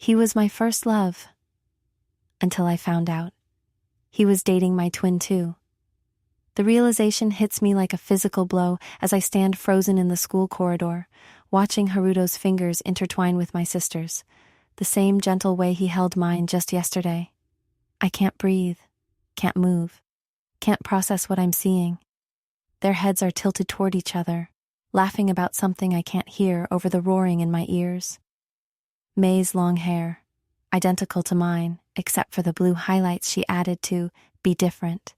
He was my first love. Until I found out. He was dating my twin too. The realization hits me like a physical blow as I stand frozen in the school corridor, watching Haruto's fingers intertwine with my sister's, the same gentle way he held mine just yesterday. I can't breathe, can't move, can't process what I'm seeing. Their heads are tilted toward each other, laughing about something I can't hear over the roaring in my ears. May's long hair, identical to mine, except for the blue highlights she added to be different,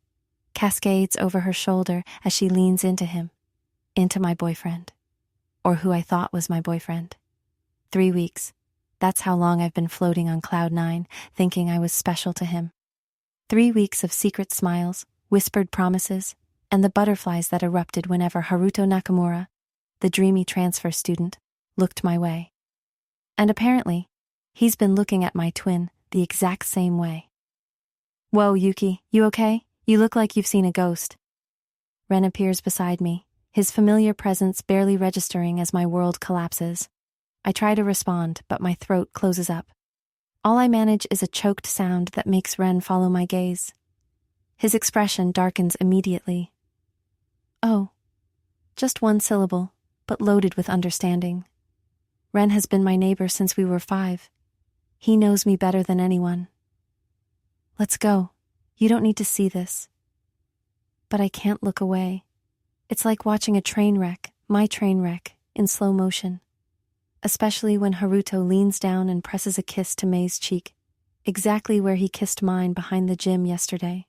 cascades over her shoulder as she leans into him, into my boyfriend, or who I thought was my boyfriend. 3 weeks. That's how long I've been floating on cloud 9, thinking I was special to him. 3 weeks of secret smiles, whispered promises, and the butterflies that erupted whenever Haruto Nakamura, the dreamy transfer student, looked my way. And apparently, he's been looking at my twin the exact same way. Whoa, Yuki, you okay? You look like you've seen a ghost. Ren appears beside me, his familiar presence barely registering as my world collapses. I try to respond, but my throat closes up. All I manage is a choked sound that makes Ren follow my gaze. His expression darkens immediately. Oh, just one syllable, but loaded with understanding. Ren has been my neighbor since we were 5. He knows me better than anyone. Let's go. You don't need to see this. But I can't look away. It's like watching a train wreck, my train wreck, in slow motion. Especially when Haruto leans down and presses a kiss to May's cheek, exactly where he kissed mine behind the gym yesterday.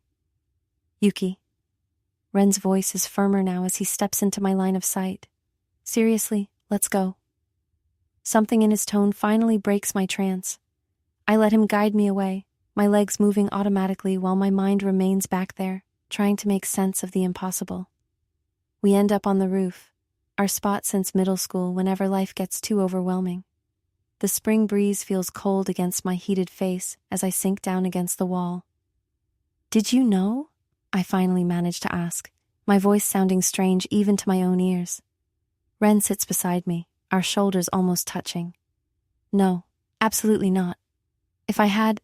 Yuki. Ren's voice is firmer now as he steps into my line of sight. Seriously, let's go. Something in his tone finally breaks my trance. I let him guide me away, my legs moving automatically while my mind remains back there, trying to make sense of the impossible. We end up on the roof, our spot since middle school whenever life gets too overwhelming. The spring breeze feels cold against my heated face as I sink down against the wall. Did you know? I finally manage to ask, my voice sounding strange even to my own ears. Ren sits beside me, our shoulders almost touching. No, absolutely not. If I had...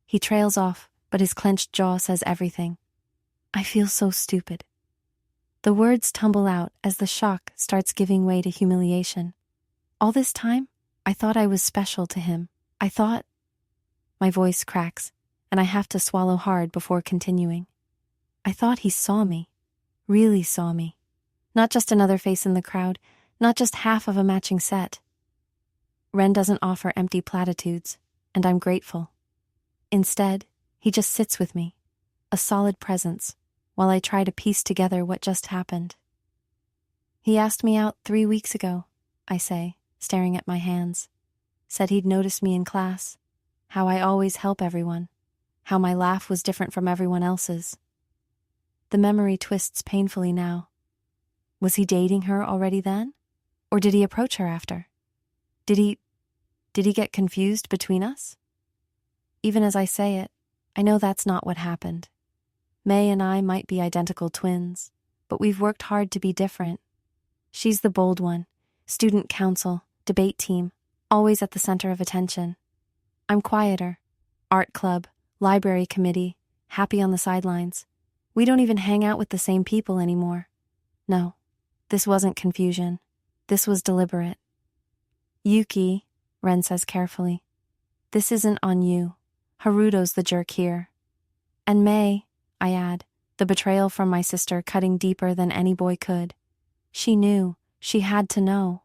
He trails off, but his clenched jaw says everything. I feel so stupid. The words tumble out as the shock starts giving way to humiliation. All this time, I thought I was special to him. I thought... My voice cracks, and I have to swallow hard before continuing. I thought he saw me, really saw me. Not just another face in the crowd, not just half of a matching set. Ren doesn't offer empty platitudes, and I'm grateful. Instead, he just sits with me, a solid presence, while I try to piece together what just happened. He asked me out 3 weeks ago, I say, staring at my hands. Said he'd noticed me in class, how I always help everyone, how my laugh was different from everyone else's. The memory twists painfully now. Was he dating her already then? Or did he approach her after? Did he get confused between us? Even as I say it, I know that's not what happened. May and I might be identical twins, but we've worked hard to be different. She's the bold one, student council, debate team, always at the center of attention. I'm quieter, art club, library committee, happy on the sidelines. We don't even hang out with the same people anymore. No, this wasn't confusion. This was deliberate. Yuki, Ren says carefully, this isn't on you. Haruto's the jerk here. And May, I add, the betrayal from my sister cutting deeper than any boy could. She knew. She had to know.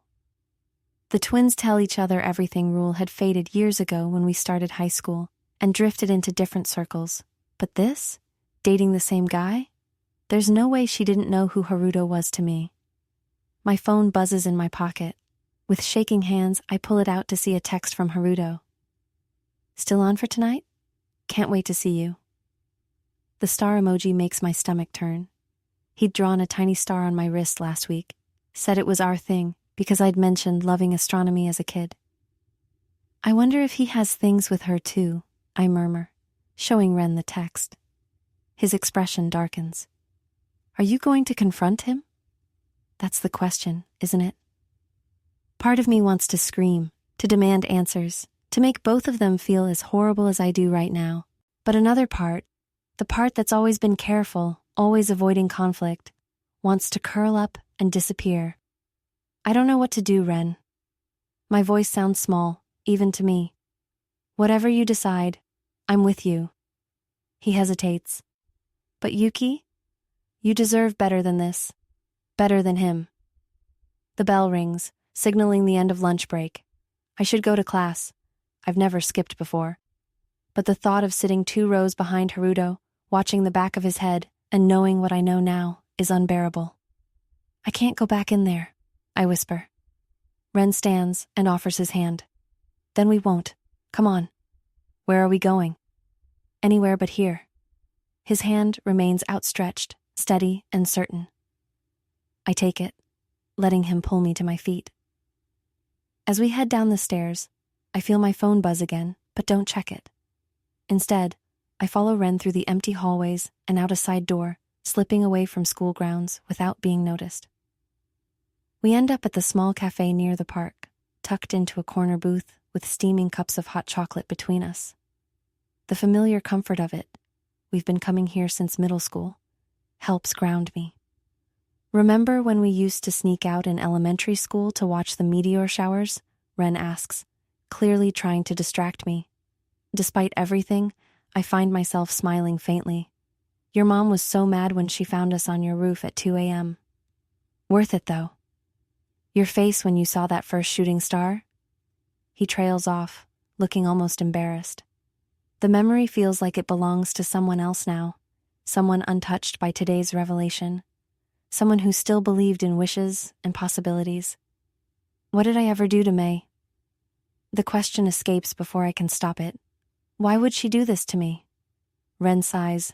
The twins tell each other everything rule had faded years ago when we started high school and drifted into different circles. But this? Dating the same guy? There's no way she didn't know who Haruto was to me. My phone buzzes in my pocket. With shaking hands, I pull it out to see a text from Haruto. Still on for tonight? Can't wait to see you. The star emoji makes my stomach turn. He'd drawn a tiny star on my wrist last week, said it was our thing because I'd mentioned loving astronomy as a kid. I wonder if he has things with her too, I murmur, showing Ren the text. His expression darkens. Are you going to confront him? That's the question, isn't it? Part of me wants to scream, to demand answers, to make both of them feel as horrible as I do right now. But another part, the part that's always been careful, always avoiding conflict, wants to curl up and disappear. I don't know what to do, Ren. My voice sounds small, even to me. Whatever you decide, I'm with you. He hesitates. But Yuki, you deserve better than this. Better than him. The bell rings, signaling the end of lunch break. I should go to class. I've never skipped before. But the thought of sitting 2 rows behind Haruto, watching the back of his head, and knowing what I know now, is unbearable. I can't go back in there, I whisper. Ren stands and offers his hand. Then we won't. Come on. Where are we going? Anywhere but here. His hand remains outstretched, steady and certain. I take it, letting him pull me to my feet. As we head down the stairs, I feel my phone buzz again, but don't check it. Instead, I follow Ren through the empty hallways and out a side door, slipping away from school grounds without being noticed. We end up at the small cafe near the park, tucked into a corner booth with steaming cups of hot chocolate between us. The familiar comfort of it, we've been coming here since middle school, helps ground me. Remember when we used to sneak out in elementary school to watch the meteor showers? Ren asks, clearly trying to distract me. Despite everything, I find myself smiling faintly. Your mom was so mad when she found us on your roof at 2 a.m. Worth it, though. Your face when you saw that first shooting star? He trails off, looking almost embarrassed. The memory feels like it belongs to someone else now, someone untouched by today's revelation, someone who still believed in wishes and possibilities. What did I ever do to May? The question escapes before I can stop it. Why would she do this to me? Ren sighs.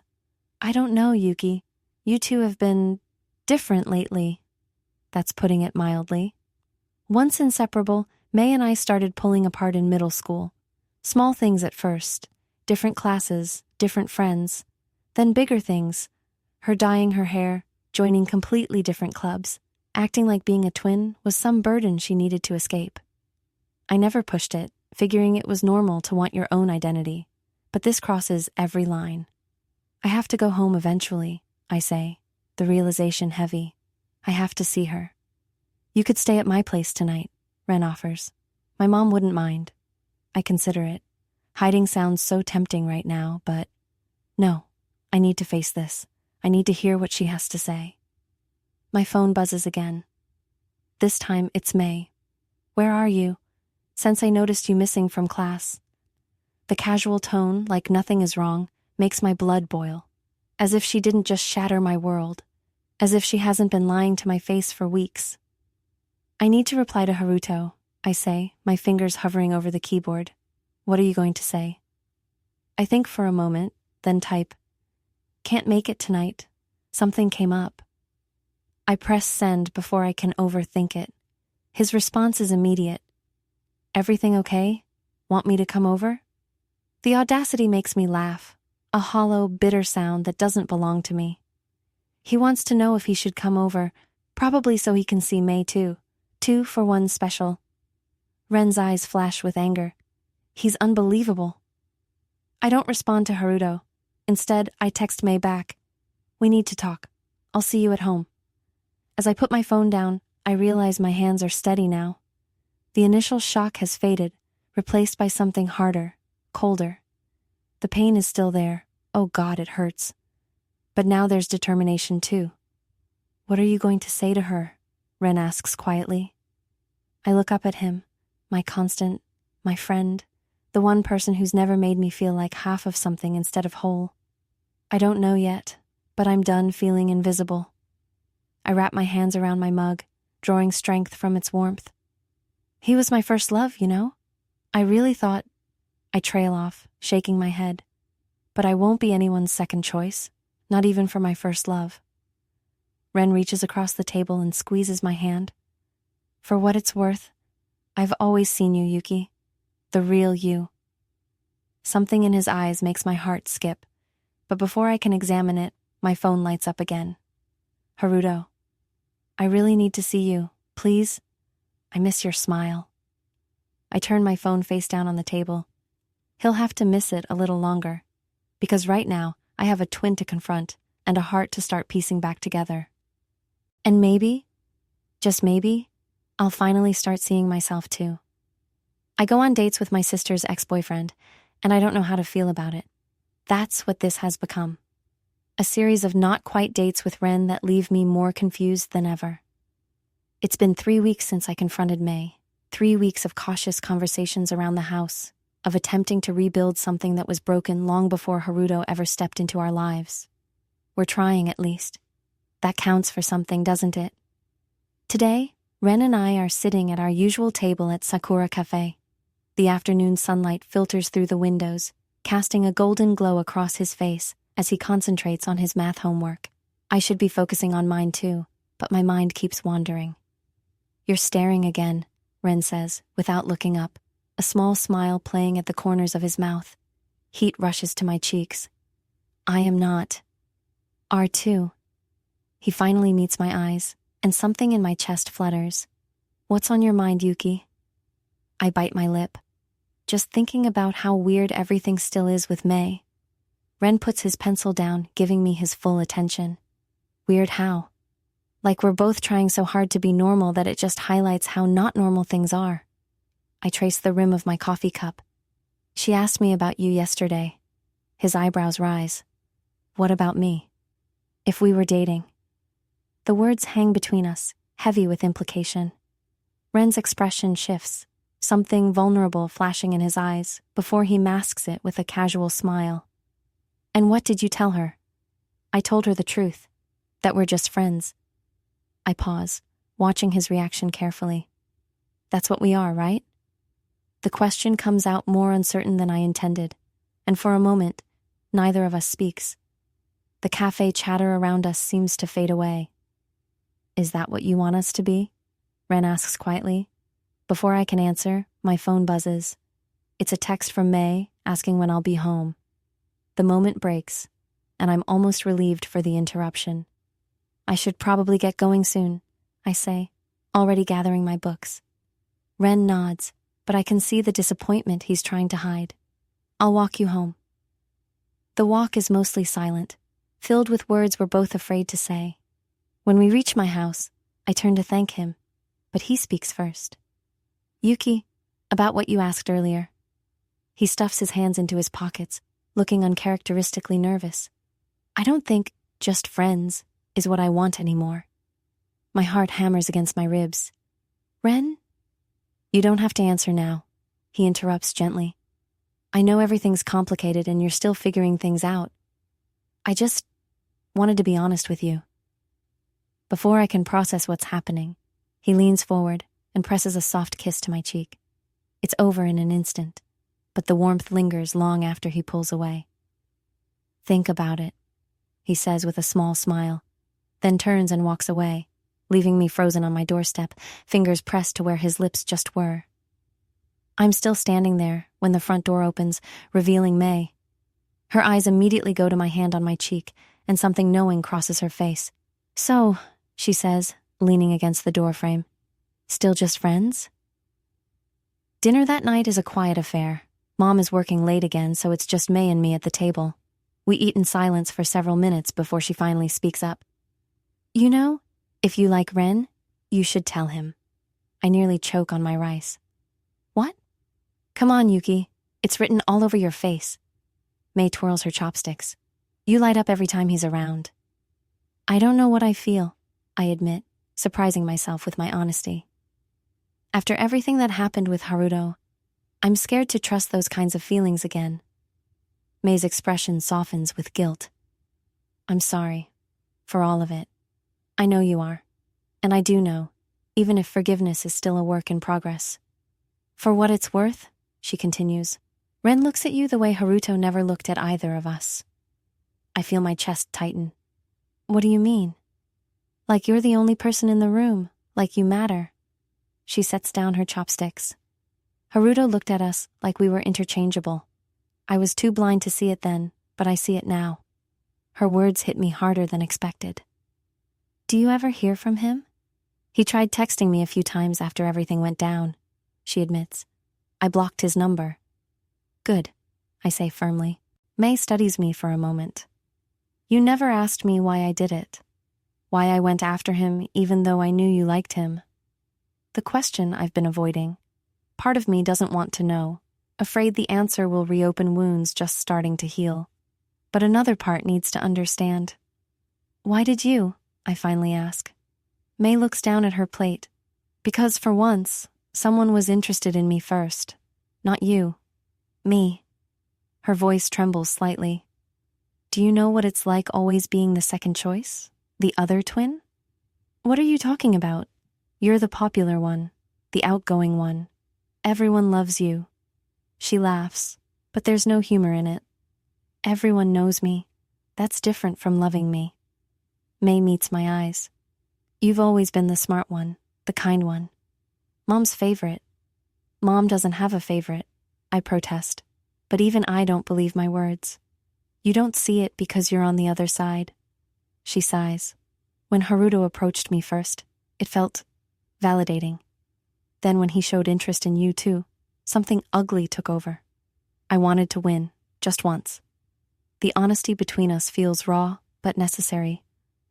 I don't know, Yuki. You two have been different lately. That's putting it mildly. Once inseparable, May and I started pulling apart in middle school. Small things at first. Different classes, different friends. Then bigger things. Her dyeing her hair, joining completely different clubs, acting like being a twin was some burden she needed to escape. I never pushed it, figuring it was normal to want your own identity. But this crosses every line. I have to go home eventually, I say, the realization heavy. I have to see her. You could stay at my place tonight, Ren offers. My mom wouldn't mind. I consider it. Hiding sounds so tempting right now, but no, I need to face this. I need to hear what she has to say. My phone buzzes again. This time it's May. Where are you? Since I noticed you missing from class. The casual tone, like nothing is wrong, makes my blood boil. As if she didn't just shatter my world. As if she hasn't been lying to my face for weeks. I need to reply to Haruto, I say, my fingers hovering over the keyboard. What are you going to say? I think for a moment, then type, can't make it tonight. Something came up. I press send before I can overthink it. His response is immediate. Everything okay? Want me to come over? The audacity makes me laugh, a hollow, bitter sound that doesn't belong to me. He wants to know if he should come over, probably so he can see May too. 2 for 1 special. Ren's eyes flash with anger. He's unbelievable. I don't respond to Haruto. Instead, I text May back. We need to talk. I'll see you at home. As I put my phone down, I realize my hands are steady now. The initial shock has faded, replaced by something harder, colder. The pain is still there. Oh God, it hurts. But now there's determination too. What are you going to say to her? Ren asks quietly. I look up at him, my constant, my friend, the one person who's never made me feel like half of something instead of whole. I don't know yet, but I'm done feeling invisible. I wrap my hands around my mug, drawing strength from its warmth. He was my first love, you know? I really thought... I trail off, shaking my head. But I won't be anyone's second choice, not even for my first love. Ren reaches across the table and squeezes my hand. For what it's worth, I've always seen you, Yuki. The real you. Something in his eyes makes my heart skip, but before I can examine it, my phone lights up again. Haruto, I really need to see you, please. I miss your smile. I turn my phone face down on the table. He'll have to miss it a little longer, because right now I have a twin to confront and a heart to start piecing back together. And maybe, just maybe, I'll finally start seeing myself too. I go on dates with my sister's ex-boyfriend, and I don't know how to feel about it. That's what this has become. A series of not quite dates with Ren that leave me more confused than ever. It's been 3 weeks since I confronted May. 3 weeks of cautious conversations around the house, of attempting to rebuild something that was broken long before Haruto ever stepped into our lives. We're trying, at least. That counts for something, doesn't it? Today, Ren and I are sitting at our usual table at Sakura Cafe. The afternoon sunlight filters through the windows, casting a golden glow across his face as he concentrates on his math homework. I should be focusing on mine too, but my mind keeps wandering. "You're staring again," Ren says, without looking up, a small smile playing at the corners of his mouth. Heat rushes to my cheeks. I am not. R2. He finally meets my eyes, and something in my chest flutters. "What's on your mind, Yuki?" I bite my lip, just thinking about how weird everything still is with May. Ren puts his pencil down, giving me his full attention. Weird how? Like we're both trying so hard to be normal that it just highlights how not normal things are. I trace the rim of my coffee cup. "She asked me about you yesterday." His eyebrows rise. "What about me? If we were dating?" The words hang between us, heavy with implication. Ren's expression shifts, something vulnerable flashing in his eyes, before he masks it with a casual smile. "And what did you tell her?" "I told her the truth, that we're just friends." I pause, watching his reaction carefully. "That's what we are, right?" The question comes out more uncertain than I intended, and for a moment, neither of us speaks. The cafe chatter around us seems to fade away. "Is that what you want us to be?" Ren asks quietly. Before I can answer, my phone buzzes. It's a text from May asking when I'll be home. The moment breaks, and I'm almost relieved for the interruption. "I should probably get going soon," I say, already gathering my books. Ren nods, but I can see the disappointment he's trying to hide. "I'll walk you home." The walk is mostly silent, filled with words we're both afraid to say. When we reach my house, I turn to thank him, but he speaks first. "Yuki, about what you asked earlier." He stuffs his hands into his pockets, looking uncharacteristically nervous. "I don't think just friends is what I want anymore." My heart hammers against my ribs. "Ren?" "You don't have to answer now," he interrupts gently. "I know everything's complicated and you're still figuring things out. I just wanted to be honest with you." Before I can process what's happening, he leans forward and presses a soft kiss to my cheek. It's over in an instant, but the warmth lingers long after he pulls away. "Think about it," he says with a small smile, then turns and walks away, leaving me frozen on my doorstep, fingers pressed to where his lips just were. I'm still standing there when the front door opens, revealing May. Her eyes immediately go to my hand on my cheek, and something knowing crosses her face. "So," she says, leaning against the doorframe, "still just friends?" Dinner that night is a quiet affair. Mom is working late again, so it's just May and me at the table. We eat in silence for several minutes before she finally speaks up. "You know, if you like Ren, you should tell him." I nearly choke on my rice. "What?" "Come on, Yuki. It's written all over your face." May twirls her chopsticks. "You light up every time he's around." I don't know what I feel, I admit, surprising myself with my honesty. After everything that happened with Haruto, I'm scared to trust those kinds of feelings again. May's expression softens with guilt. "I'm sorry. For all of it. I know you are. And I do know, even if forgiveness is still a work in progress. For what it's worth," she continues, "Ren looks at you the way Haruto never looked at either of us." I feel my chest tighten. "What do you mean?" "Like you're the only person in the room, like you matter." She sets down her chopsticks. Haruto looked at us like we were interchangeable. I was too blind to see it then, but I see it now. Her words hit me harder than expected. "Do you ever hear from him?" "He tried texting me a few times after everything went down," she admits. I blocked his number. Good, I say firmly. May studies me for a moment. You never asked me why I did it. Why I went after him even though I knew you liked him. The question I've been avoiding. Part of me doesn't want to know, afraid the answer will reopen wounds just starting to heal. But another part needs to understand. Why did you? I finally ask. May looks down at her plate. Because for once, someone was interested in me first. Not you. Me. Her voice trembles slightly. Do you know what it's like always being the second choice? The other twin? What are you talking about? You're the popular one, the outgoing one. Everyone loves you. She laughs, but there's no humor in it. Everyone knows me. That's different from loving me. May meets my eyes. You've always been the smart one, the kind one. Mom's favorite. Mom doesn't have a favorite, I protest. But even I don't believe my words. You don't see it because you're on the other side. She sighs. When Haruto approached me first, it felt validating. Then when he showed interest in you too, something ugly took over. I wanted to win, just once. The honesty between us feels raw, but necessary,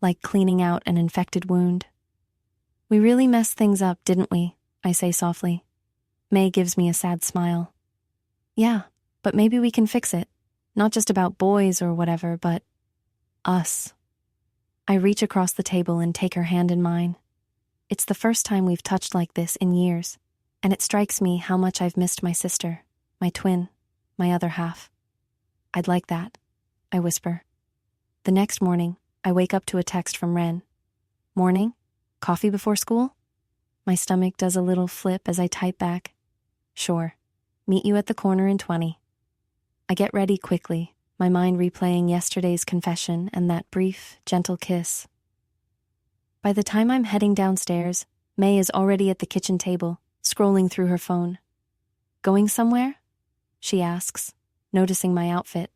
like cleaning out an infected wound. We really messed things up, didn't we? I say softly. May gives me a sad smile. Yeah, but maybe we can fix it. Not just about boys or whatever, but us. I reach across the table and take her hand in mine. It's the first time we've touched like this in years, and it strikes me how much I've missed my sister, my twin, my other half. I'd like that, I whisper. The next morning, I wake up to a text from Ren. Morning? Coffee before school? My stomach does a little flip as I type back. Sure. Meet you at the corner in 20. I get ready quickly, my mind replaying yesterday's confession and that brief, gentle kiss. By the time I'm heading downstairs, May is already at the kitchen table, scrolling through her phone. Going somewhere? She asks, noticing my outfit,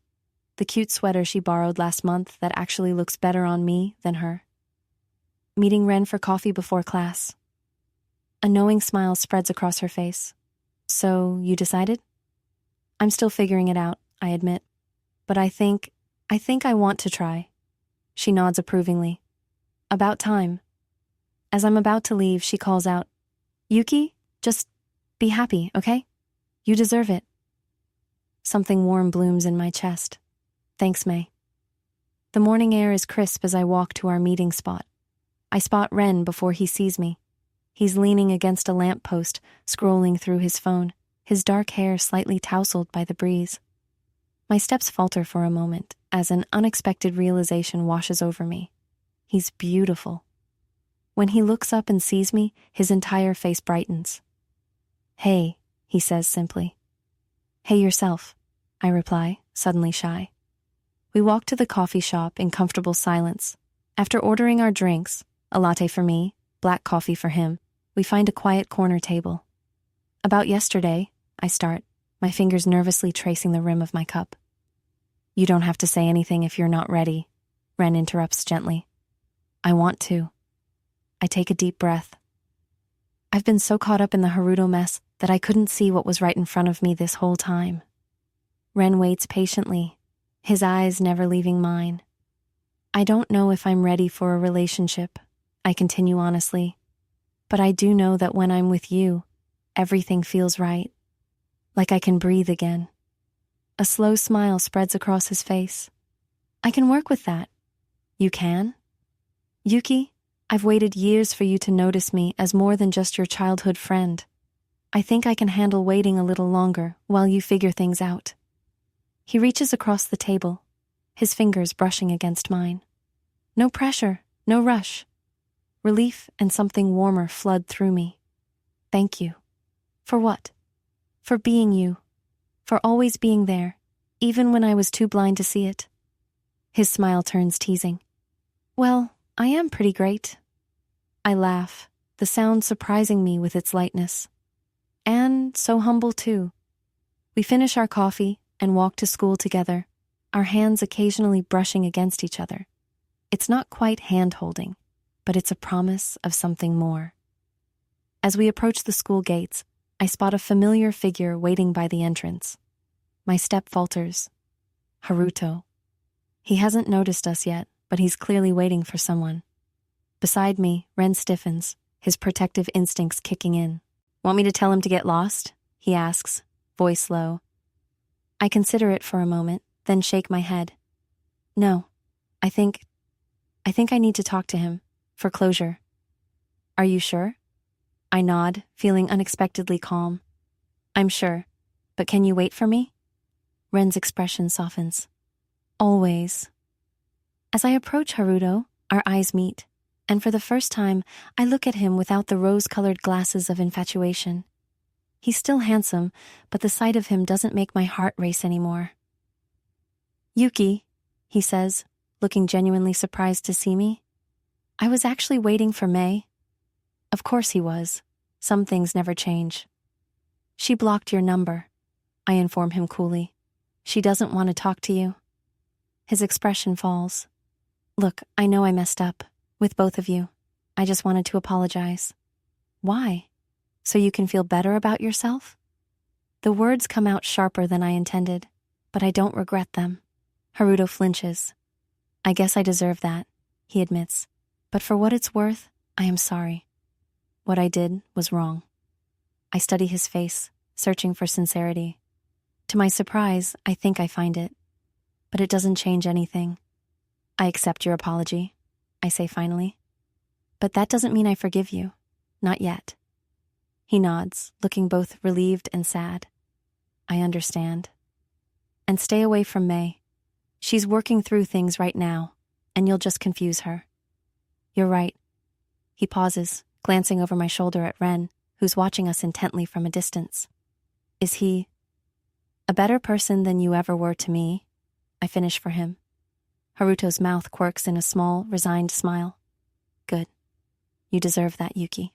the cute sweater she borrowed last month that actually looks better on me than her. Meeting Ren for coffee before class. A knowing smile spreads across her face. So, you decided? I'm still figuring it out, I admit. But I think I want to try. She nods approvingly. About time. As I'm about to leave, she calls out, Yuki, just be happy, okay? You deserve it. Something warm blooms in my chest. Thanks, May. The morning air is crisp as I walk to our meeting spot. I spot Ren before he sees me. He's leaning against a lamppost, scrolling through his phone, his dark hair slightly tousled by the breeze. My steps falter for a moment as an unexpected realization washes over me. He's beautiful. When he looks up and sees me, his entire face brightens. Hey, he says simply. Hey yourself, I reply, suddenly shy. We walk to the coffee shop in comfortable silence. After ordering our drinks, a latte for me, black coffee for him, we find a quiet corner table. About yesterday, I start, my fingers nervously tracing the rim of my cup. You don't have to say anything if you're not ready, Ren interrupts gently. I want to. I take a deep breath. I've been so caught up in the Haruto mess that I couldn't see what was right in front of me this whole time. Ren waits patiently, his eyes never leaving mine. I don't know if I'm ready for a relationship, I continue honestly, but I do know that when I'm with you, everything feels right, like I can breathe again. A slow smile spreads across his face. I can work with that. You can? Yuki, I've waited years for you to notice me as more than just your childhood friend. I think I can handle waiting a little longer while you figure things out. He reaches across the table, his fingers brushing against mine. No pressure, no rush. Relief and something warmer flood through me. Thank you. For what? For being you. For always being there, even when I was too blind to see it. His smile turns teasing. Well, I am pretty great. I laugh, the sound surprising me with its lightness. And so humble too. We finish our coffee and walk to school together, our hands occasionally brushing against each other. It's not quite hand-holding, but it's a promise of something more. As we approach the school gates, I spot a familiar figure waiting by the entrance. My step falters. Haruto. He hasn't noticed us yet, but he's clearly waiting for someone. Beside me, Ren stiffens, his protective instincts kicking in. Want me to tell him to get lost? He asks, voice low. I consider it for a moment, then shake my head. No, I think I need to talk to him, for closure. Are you sure? I nod, feeling unexpectedly calm. I'm sure, but can you wait for me? Ren's expression softens. Always. As I approach Haruto, our eyes meet, and for the first time, I look at him without the rose-colored glasses of infatuation. He's still handsome, but the sight of him doesn't make my heart race anymore. Yuki, he says, looking genuinely surprised to see me. I was actually waiting for May. Of course he was. Some things never change. She blocked your number, I inform him coolly. She doesn't want to talk to you. His expression falls. Look, I know I messed up, with both of you. I just wanted to apologize. Why? So you can feel better about yourself? The words come out sharper than I intended, but I don't regret them. Haruto flinches. I guess I deserve that, he admits. But for what it's worth, I am sorry. What I did was wrong. I study his face, searching for sincerity. To my surprise, I think I find it. But it doesn't change anything. I accept your apology, I say finally. But that doesn't mean I forgive you. Not yet. He nods, looking both relieved and sad. I understand. And stay away from May. She's working through things right now, and you'll just confuse her. You're right. He pauses, glancing over my shoulder at Ren, who's watching us intently from a distance. Is he a better person than you ever were to me? I finish for him. Haruto's mouth quirks in a small, resigned smile. Good. You deserve that, Yuki.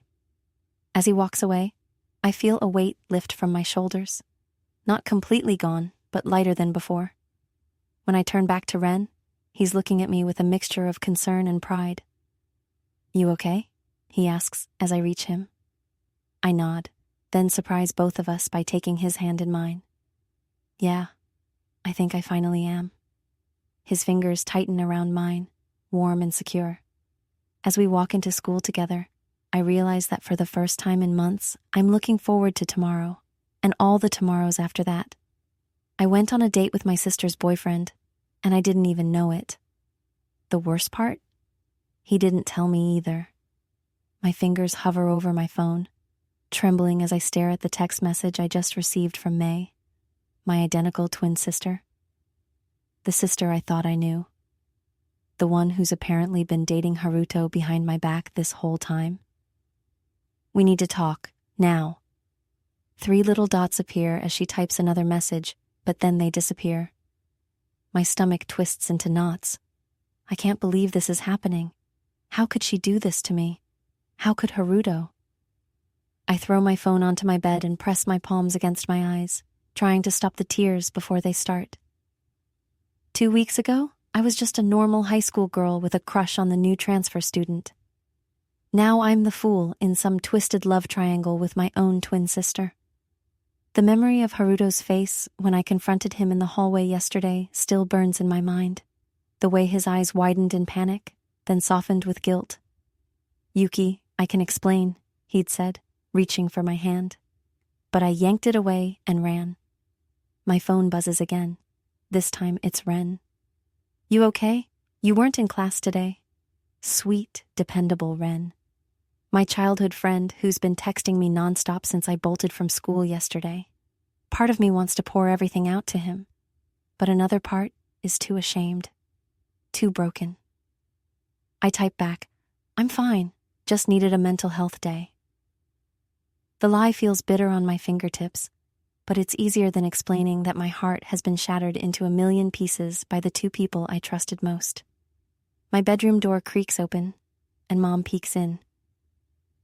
As he walks away, I feel a weight lift from my shoulders. Not completely gone, but lighter than before. When I turn back to Ren, he's looking at me with a mixture of concern and pride. You okay? He asks as I reach him. I nod, then surprise both of us by taking his hand in mine. Yeah, I think I finally am. His fingers tighten around mine, warm and secure. As we walk into school together, I realize that for the first time in months, I'm looking forward to tomorrow, and all the tomorrows after that. I went on a date with my sister's boyfriend, and I didn't even know it. The worst part? He didn't tell me either. My fingers hover over my phone, trembling as I stare at the text message I just received from May, my identical twin sister. The sister I thought I knew. The one who's apparently been dating Haruto behind my back this whole time. We need to talk, now. 3 little dots appear as she types another message, but then they disappear. My stomach twists into knots. I can't believe this is happening. How could she do this to me? How could Haruto? I throw my phone onto my bed and press my palms against my eyes, trying to stop the tears before they start. 2 weeks ago, I was just a normal high school girl with a crush on the new transfer student. Now I'm the fool in some twisted love triangle with my own twin sister. The memory of Haruto's face when I confronted him in the hallway yesterday still burns in my mind. The way his eyes widened in panic, then softened with guilt. Yuki, I can explain, he'd said, reaching for my hand. But I yanked it away and ran. My phone buzzes again. This time it's Ren. You okay? You weren't in class today. Sweet, dependable Ren. My childhood friend who's been texting me nonstop since I bolted from school yesterday. Part of me wants to pour everything out to him, but another part is too ashamed, too broken. I type back, I'm fine, just needed a mental health day. The lie feels bitter on my fingertips, but it's easier than explaining that my heart has been shattered into a million pieces by the 2 people I trusted most. My bedroom door creaks open, and Mom peeks in.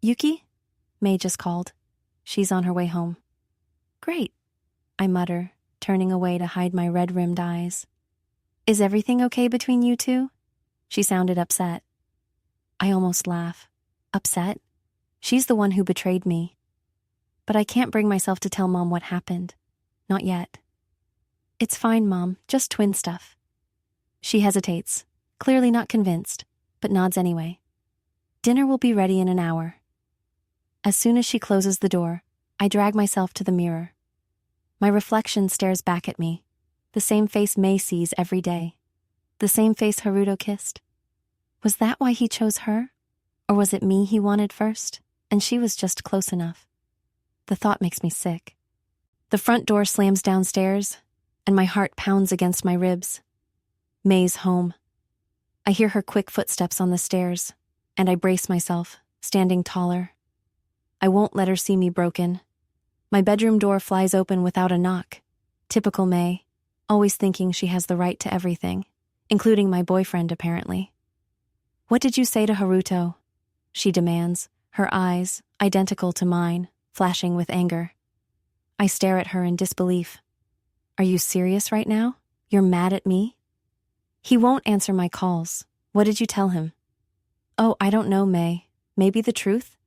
Yuki? May just called. She's on her way home. Great, I mutter, turning away to hide my red-rimmed eyes. Is everything okay between you two? She sounded upset. I almost laugh. Upset? She's the one who betrayed me. but I can't bring myself to tell Mom what happened. Not yet. It's fine, Mom, just twin stuff. She hesitates, clearly not convinced, but nods anyway. Dinner will be ready in an hour. As soon as she closes the door, I drag myself to the mirror. My reflection stares back at me, the same face May sees every day. The same face Haruto kissed. Was that why he chose her? Or was it me he wanted first, and she was just close enough? The thought makes me sick. The front door slams downstairs, and my heart pounds against my ribs. May's home. I hear her quick footsteps on the stairs, and I brace myself, standing taller. I won't let her see me broken. My bedroom door flies open without a knock. Typical May, always thinking she has the right to everything, including my boyfriend, apparently. What did you say to Haruto? She demands, her eyes, identical to mine, flashing with anger. I stare at her in disbelief. Are you serious right now? You're mad at me? He won't answer my calls. What did you tell him? Oh, I don't know, May. Maybe the truth?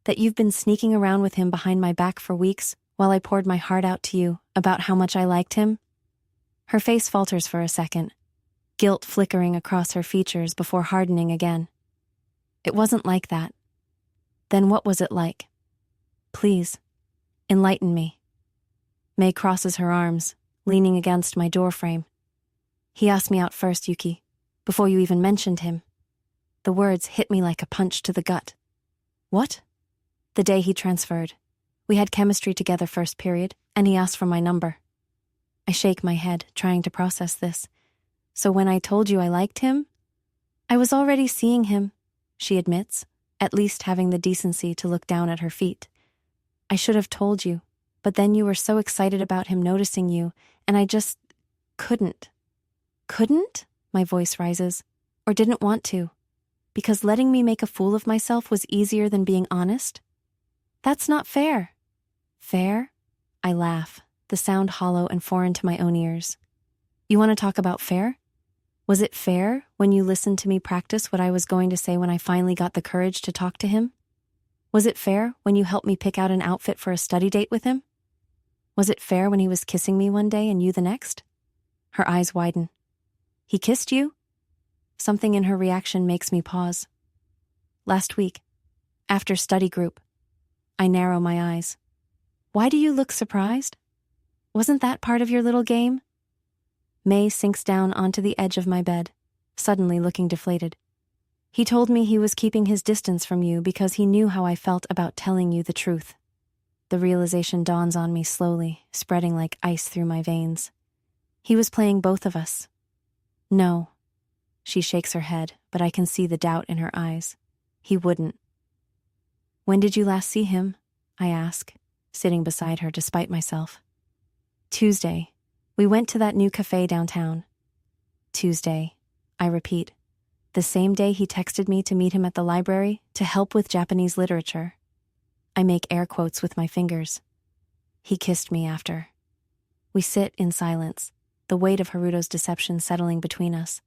That you've been sneaking around with him behind my back for weeks while I poured my heart out to you about how much I liked him? Her face falters for a second, guilt flickering across her features before hardening again. It wasn't like that. Then what was it like? Please, enlighten me. May crosses her arms, leaning against my doorframe. He asked me out first, Yuki, before you even mentioned him. The words hit me like a punch to the gut. What? The day he transferred. We had chemistry together first period, and he asked for my number. I shake my head, trying to process this. So when I told you I liked him? I was already seeing him, she admits, at least having the decency to look down at her feet. I should have told you, but then you were so excited about him noticing you, and I just couldn't. Couldn't? My voice rises. Or didn't want to. Because letting me make a fool of myself was easier than being honest? That's not fair. Fair? I laugh, the sound hollow and foreign to my own ears. You want to talk about fair? Was it fair when you listened to me practice what I was going to say when I finally got the courage to talk to him? Was it fair when you helped me pick out an outfit for a study date with him? Was it fair when he was kissing me one day and you the next? Her eyes widen. He kissed you? Something in her reaction makes me pause. Last week, after study group, I narrow my eyes. Why do you look surprised? Wasn't that part of your little game? May sinks down onto the edge of my bed, suddenly looking deflated. He told me he was keeping his distance from you because he knew how I felt about telling you the truth. The realization dawns on me slowly, spreading like ice through my veins. He was playing both of us. No. She shakes her head, but I can see the doubt in her eyes. He wouldn't. When did you last see him? I ask, sitting beside her despite myself. Tuesday. We went to that new cafe downtown. Tuesday, I repeat. The same day he texted me to meet him at the library to help with Japanese literature. I make air quotes with my fingers. He kissed me after. We sit in silence, the weight of Haruto's deception settling between us.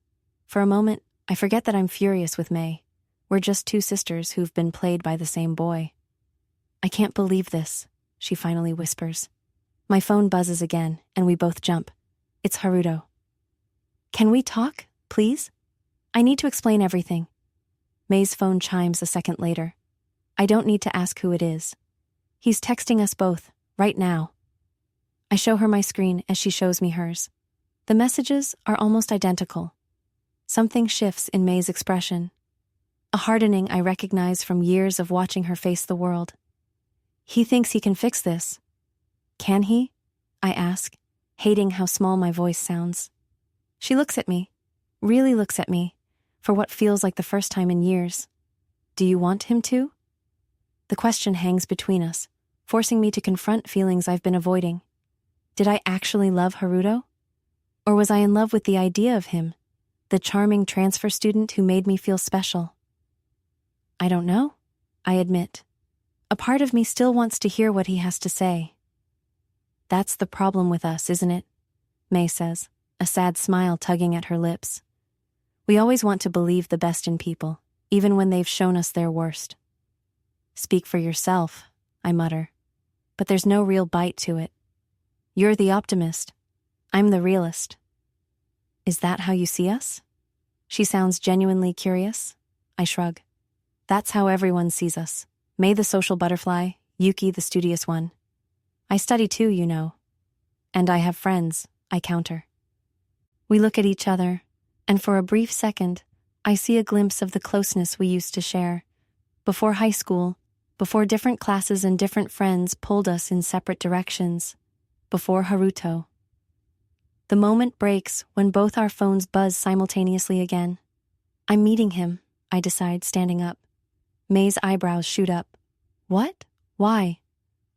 For a moment, I forget that I'm furious with May. We're just two sisters who've been played by the same boy. I can't believe this, she finally whispers. My phone buzzes again, and we both jump. It's Haruto. Can we talk, please? I need to explain everything. May's phone chimes a second later. I don't need to ask who it is. He's texting us both, right now. I show her my screen as she shows me hers. The messages are almost identical. Something shifts in May's expression. A hardening I recognize from years of watching her face the world. He thinks he can fix this. Can he? I ask, hating how small my voice sounds. She looks at me, really looks at me, for what feels like the first time in years. Do you want him to? The question hangs between us, forcing me to confront feelings I've been avoiding. Did I actually love Haruto? Or was I in love with the idea of him, the charming transfer student who made me feel special? I don't know, I admit. A part of me still wants to hear what he has to say. That's the problem with us, isn't it? May says, a sad smile tugging at her lips. We always want to believe the best in people, even when they've shown us their worst. Speak for yourself, I mutter. but there's no real bite to it. You're the optimist. I'm the realist. Is that how you see us? She sounds genuinely curious. I shrug. That's how everyone sees us. May the social butterfly, Yuki the studious one. I study too, you know. And I have friends, I counter. We look at each other, and for a brief second, I see a glimpse of the closeness we used to share. Before high school, before different classes and different friends pulled us in separate directions. Before Haruto. The moment breaks when both our phones buzz simultaneously again. I'm meeting him, I decide, standing up. May's eyebrows shoot up. What? Why?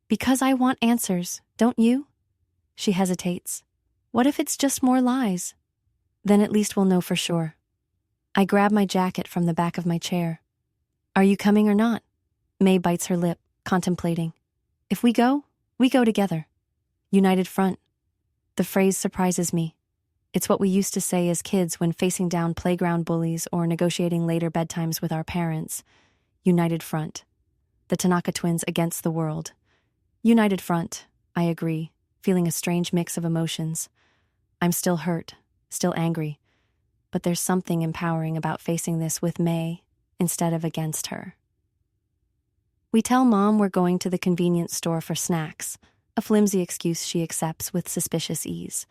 Because I want answers, don't you? She hesitates. What if it's just more lies? Then at least we'll know for sure. I grab my jacket from the back of my chair. Are you coming or not? May bites her lip, contemplating. If we go together. United front. The phrase surprises me. It's what we used to say as kids when facing down playground bullies or negotiating later bedtimes with our parents. United front. The Tanaka twins against the world. United front, I agree, feeling a strange mix of emotions. I'm still hurt, still angry, but there's something empowering about facing this with May instead of against her. We tell Mom we're going to the convenience store for snacks, a flimsy excuse she accepts with suspicious ease.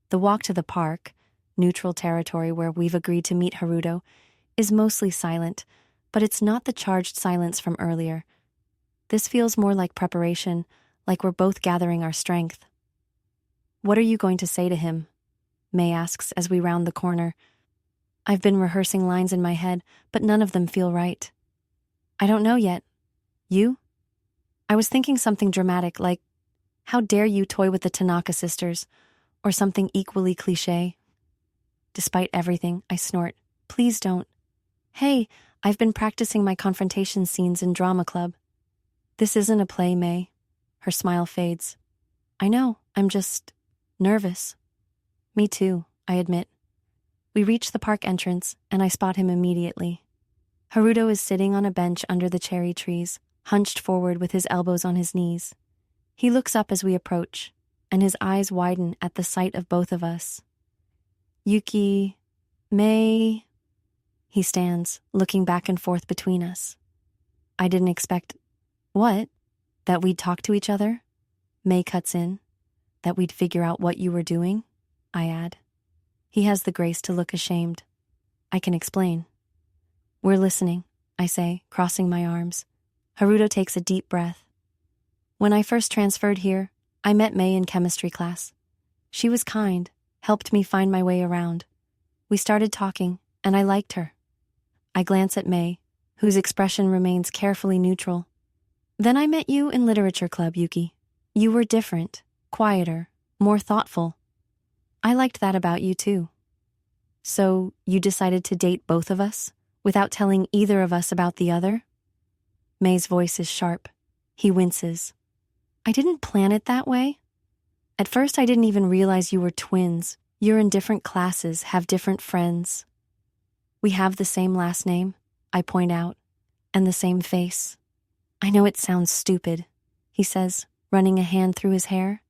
The walk to the park, neutral territory where we've agreed to meet Haruto, is mostly silent, but it's not the charged silence from earlier. This feels more like preparation, like we're both gathering our strength. What are you going to say to him? May asks as we round the corner. I've been rehearsing lines in my head, but none of them feel right. I don't know yet. You? I was thinking something dramatic like, how dare you toy with the Tanaka sisters, or something equally cliché. Despite everything, I snort. Please don't. Hey, I've been practicing my confrontation scenes in drama club. This isn't a play, May. Her smile fades. I know, I'm just nervous. Me too, I admit. We reach the park entrance, and I spot him immediately. Haruto is sitting on a bench under the cherry trees, hunched forward with his elbows on his knees. He looks up as we approach, and his eyes widen at the sight of both of us. Yuki, May... He stands, looking back and forth between us. I didn't expect... What? That we'd talk to each other? May cuts in. That we'd figure out what you were doing? I add. He has the grace to look ashamed. I can explain. We're listening, I say, crossing my arms. Haruto takes a deep breath. When I first transferred here, I met May in chemistry class. She was kind, helped me find my way around. We started talking, and I liked her. I glance at May, whose expression remains carefully neutral. Then I met you in literature club, Yuki. You were different, quieter, more thoughtful. I liked that about you too. So you decided to date both of us, without telling either of us about the other? May's voice is sharp. He winces. I didn't plan it that way. At first I didn't even realize you were twins. You're in different classes, have different friends. We have the same last name, I point out, and the same face. I know it sounds stupid, he says, running a hand through his hair.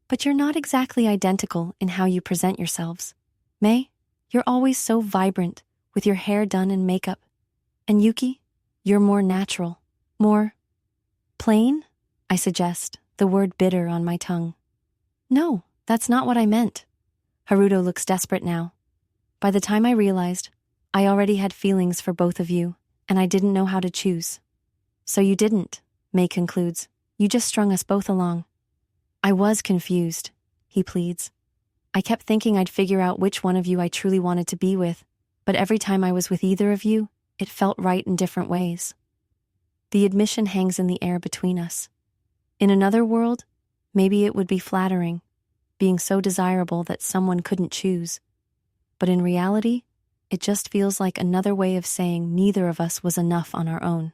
But you're not exactly identical in how you present yourselves. May, you're always so vibrant, with your hair done and makeup. And Yuki, you're more natural, more plain, I suggest, the word bitter on my tongue. No, that's not what I meant. Haruto looks desperate now. By the time I realized, I already had feelings for both of you, and I didn't know how to choose. So you didn't, May concludes. You just strung us both along. I was confused, he pleads. I kept thinking I'd figure out which one of you I truly wanted to be with, but every time I was with either of you, it felt right in different ways. The admission hangs in the air between us. In another world, maybe it would be flattering, being so desirable that someone couldn't choose. But in reality, it just feels like another way of saying neither of us was enough on our own.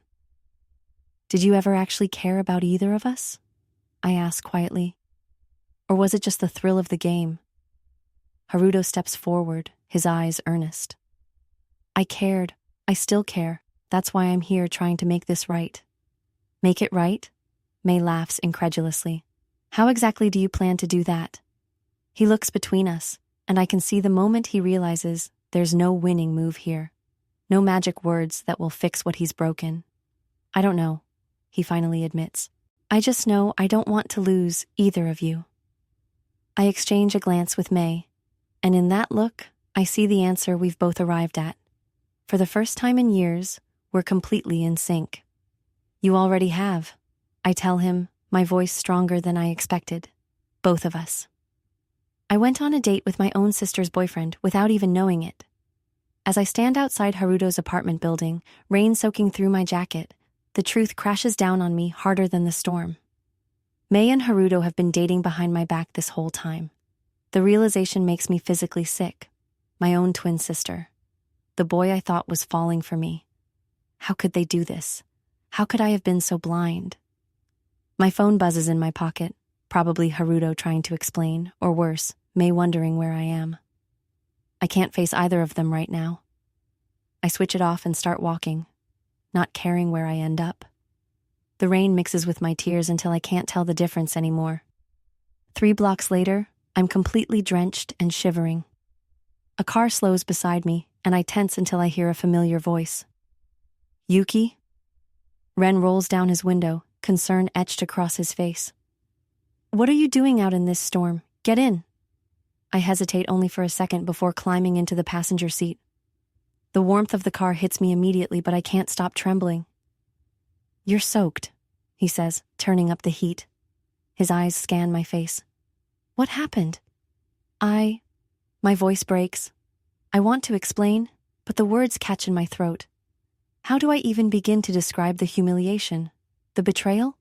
Did you ever actually care about either of us? I ask quietly. Or was it just the thrill of the game? Haruto steps forward, his eyes earnest. I cared. I still care. That's why I'm here trying to make this right. Make it right? May laughs incredulously. How exactly do you plan to do that? He looks between us, and I can see the moment he realizes there's no winning move here. No magic words that will fix what he's broken. I don't know, he finally admits. I just know I don't want to lose either of you. I exchange a glance with May, and in that look, I see the answer we've both arrived at. For the first time in years, we're completely in sync. You already have, I tell him, my voice stronger than I expected. Both of us. I went on a date with my own sister's boyfriend without even knowing it. As I stand outside Haruto's apartment building, rain soaking through my jacket, the truth crashes down on me harder than the storm. May and Haruto have been dating behind my back this whole time. The realization makes me physically sick. My own twin sister. The boy I thought was falling for me. How could they do this? How could I have been so blind? My phone buzzes in my pocket, probably Haruto trying to explain, or worse, May wondering where I am. I can't face either of them right now. I switch it off and start walking, not caring where I end up. The rain mixes with my tears until I can't tell the difference anymore. 3 blocks later, I'm completely drenched and shivering. A car slows beside me, and I tense until I hear a familiar voice. Yuki? Ren rolls down his window, concern etched across his face. What are you doing out in this storm? Get in. I hesitate only for a second before climbing into the passenger seat. The warmth of the car hits me immediately, but I can't stop trembling. You're soaked, he says, turning up the heat. His eyes scan my face. What happened? My voice breaks. I want to explain, but the words catch in my throat. How do I even begin to describe the humiliation? The betrayal?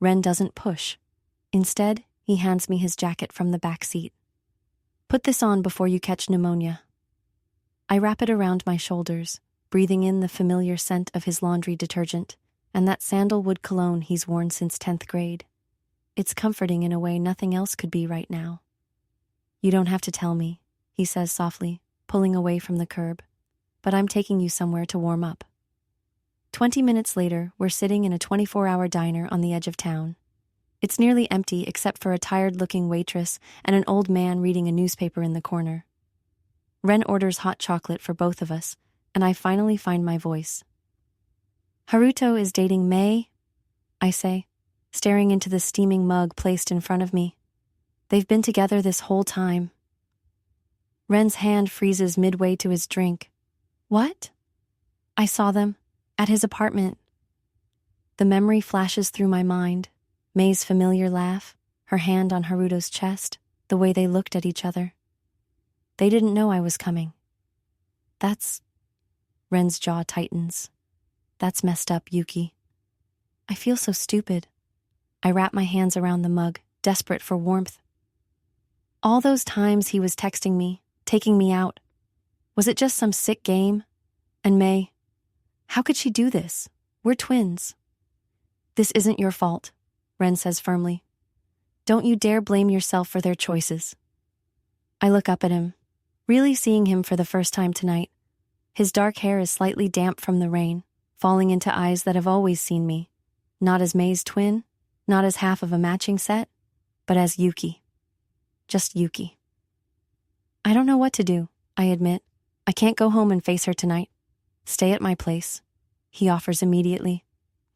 Ren doesn't push. Instead, he hands me his jacket from the back seat. Put this on before you catch pneumonia. I wrap it around my shoulders, breathing in the familiar scent of his laundry detergent and that sandalwood cologne he's worn since 10th grade. It's comforting in a way nothing else could be right now. You don't have to tell me, he says softly, pulling away from the curb, but I'm taking you somewhere to warm up. 20 minutes later, we're sitting in a 24-hour diner on the edge of town. It's nearly empty except for a tired-looking waitress and an old man reading a newspaper in the corner. Ren orders hot chocolate for both of us, and I finally find my voice. Haruto is dating May, I say, staring into the steaming mug placed in front of me. They've been together this whole time. Ren's hand freezes midway to his drink. What? I saw them at his apartment. The memory flashes through my mind. May's familiar laugh, her hand on Haruto's chest, the way they looked at each other. They didn't know I was coming. Ren's jaw tightens. That's messed up, Yuki. I feel so stupid. I wrap my hands around the mug, desperate for warmth. All those times he was texting me, taking me out. Was it just some sick game? And May, how could she do this? We're twins. This isn't your fault, Ren says firmly. Don't you dare blame yourself for their choices. I look up at him, really seeing him for the first time tonight. His dark hair is slightly damp from the rain, falling into eyes that have always seen me, not as May's twin, not as half of a matching set, but as Yuki. Just Yuki. I don't know what to do, I admit. I can't go home and face her tonight. Stay at my place, he offers immediately.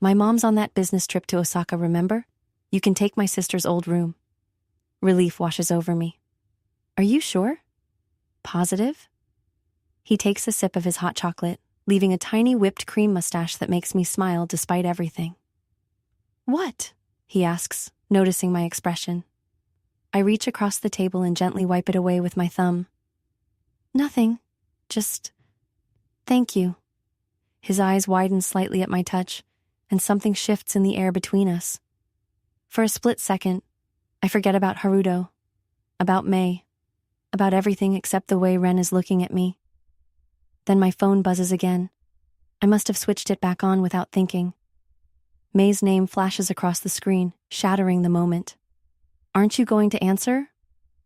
My mom's on that business trip to Osaka, remember? You can take my sister's old room. Relief washes over me. Are you sure? Positive? He takes a sip of his hot chocolate, leaving a tiny whipped cream mustache that makes me smile despite everything. What? He asks, noticing my expression. I reach across the table and gently wipe it away with my thumb. Nothing. Just, thank you. His eyes widen slightly at my touch, and something shifts in the air between us. For a split second, I forget about Haruto, about May, about everything except the way Ren is looking at me. Then my phone buzzes again. I must have switched it back on without thinking. May's name flashes across the screen, shattering the moment. Aren't you going to answer?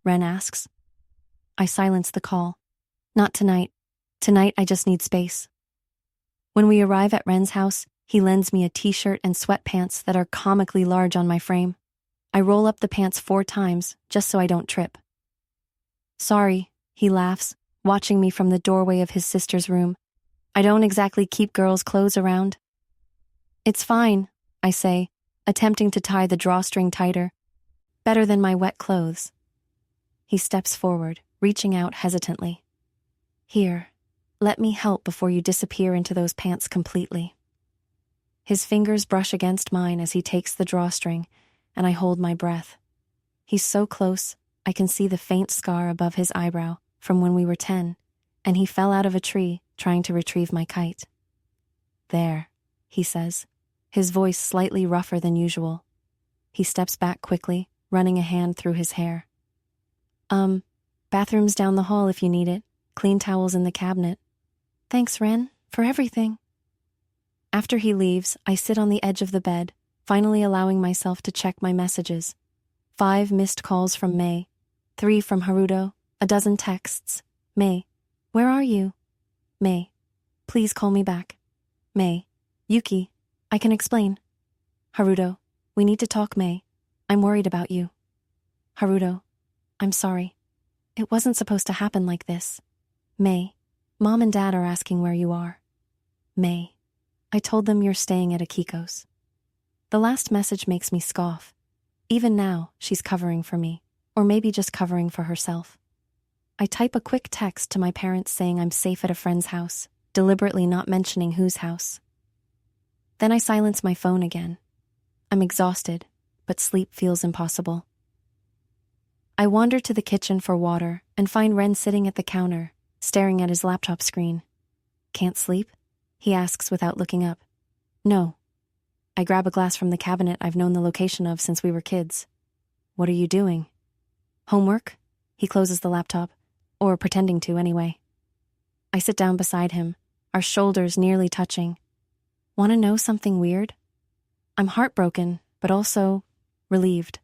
Ren asks. I silence the call. Not tonight. Tonight I just need space. When we arrive at Ren's house, He lends me a t-shirt and sweatpants that are comically large on my frame. I roll up the pants 4 times, just so I don't trip. Sorry, he laughs, watching me from the doorway of his sister's room. I don't exactly keep girls' clothes around. It's fine, I say, attempting to tie the drawstring tighter. Better than my wet clothes. He steps forward, reaching out hesitantly. Here, let me help before you disappear into those pants completely. His fingers brush against mine as he takes the drawstring, and I hold my breath. He's so close, I can see the faint scar above his eyebrow from when we were 10, and he fell out of a tree trying to retrieve my kite. There, he says, his voice slightly rougher than usual. He steps back quickly, running a hand through his hair. Bathroom's down the hall if you need it. Clean towels in the cabinet. Thanks, Ren, for everything. After he leaves, I sit on the edge of the bed, finally allowing myself to check my messages. 5 missed calls from May, 3 from Haruto, a dozen texts. May, where are you? May, please call me back. May, Yuki, I can explain. Haruto, we need to talk, May. I'm worried about you. Haruto, I'm sorry. It wasn't supposed to happen like this. May, Mom and Dad are asking where you are. May, I told them you're staying at Akiko's. The last message makes me scoff. Even now, she's covering for me, or maybe just covering for herself. I type a quick text to my parents saying I'm safe at a friend's house, deliberately not mentioning whose house. Then I silence my phone again. I'm exhausted, but sleep feels impossible. I wander to the kitchen for water and find Ren sitting at the counter, staring at his laptop screen. Can't sleep? He asks without looking up. No. I grab a glass from the cabinet I've known the location of since we were kids. What are you doing? Homework? He closes the laptop, or pretending to anyway. I sit down beside him, our shoulders nearly touching. Want to know something weird? I'm heartbroken, but also relieved,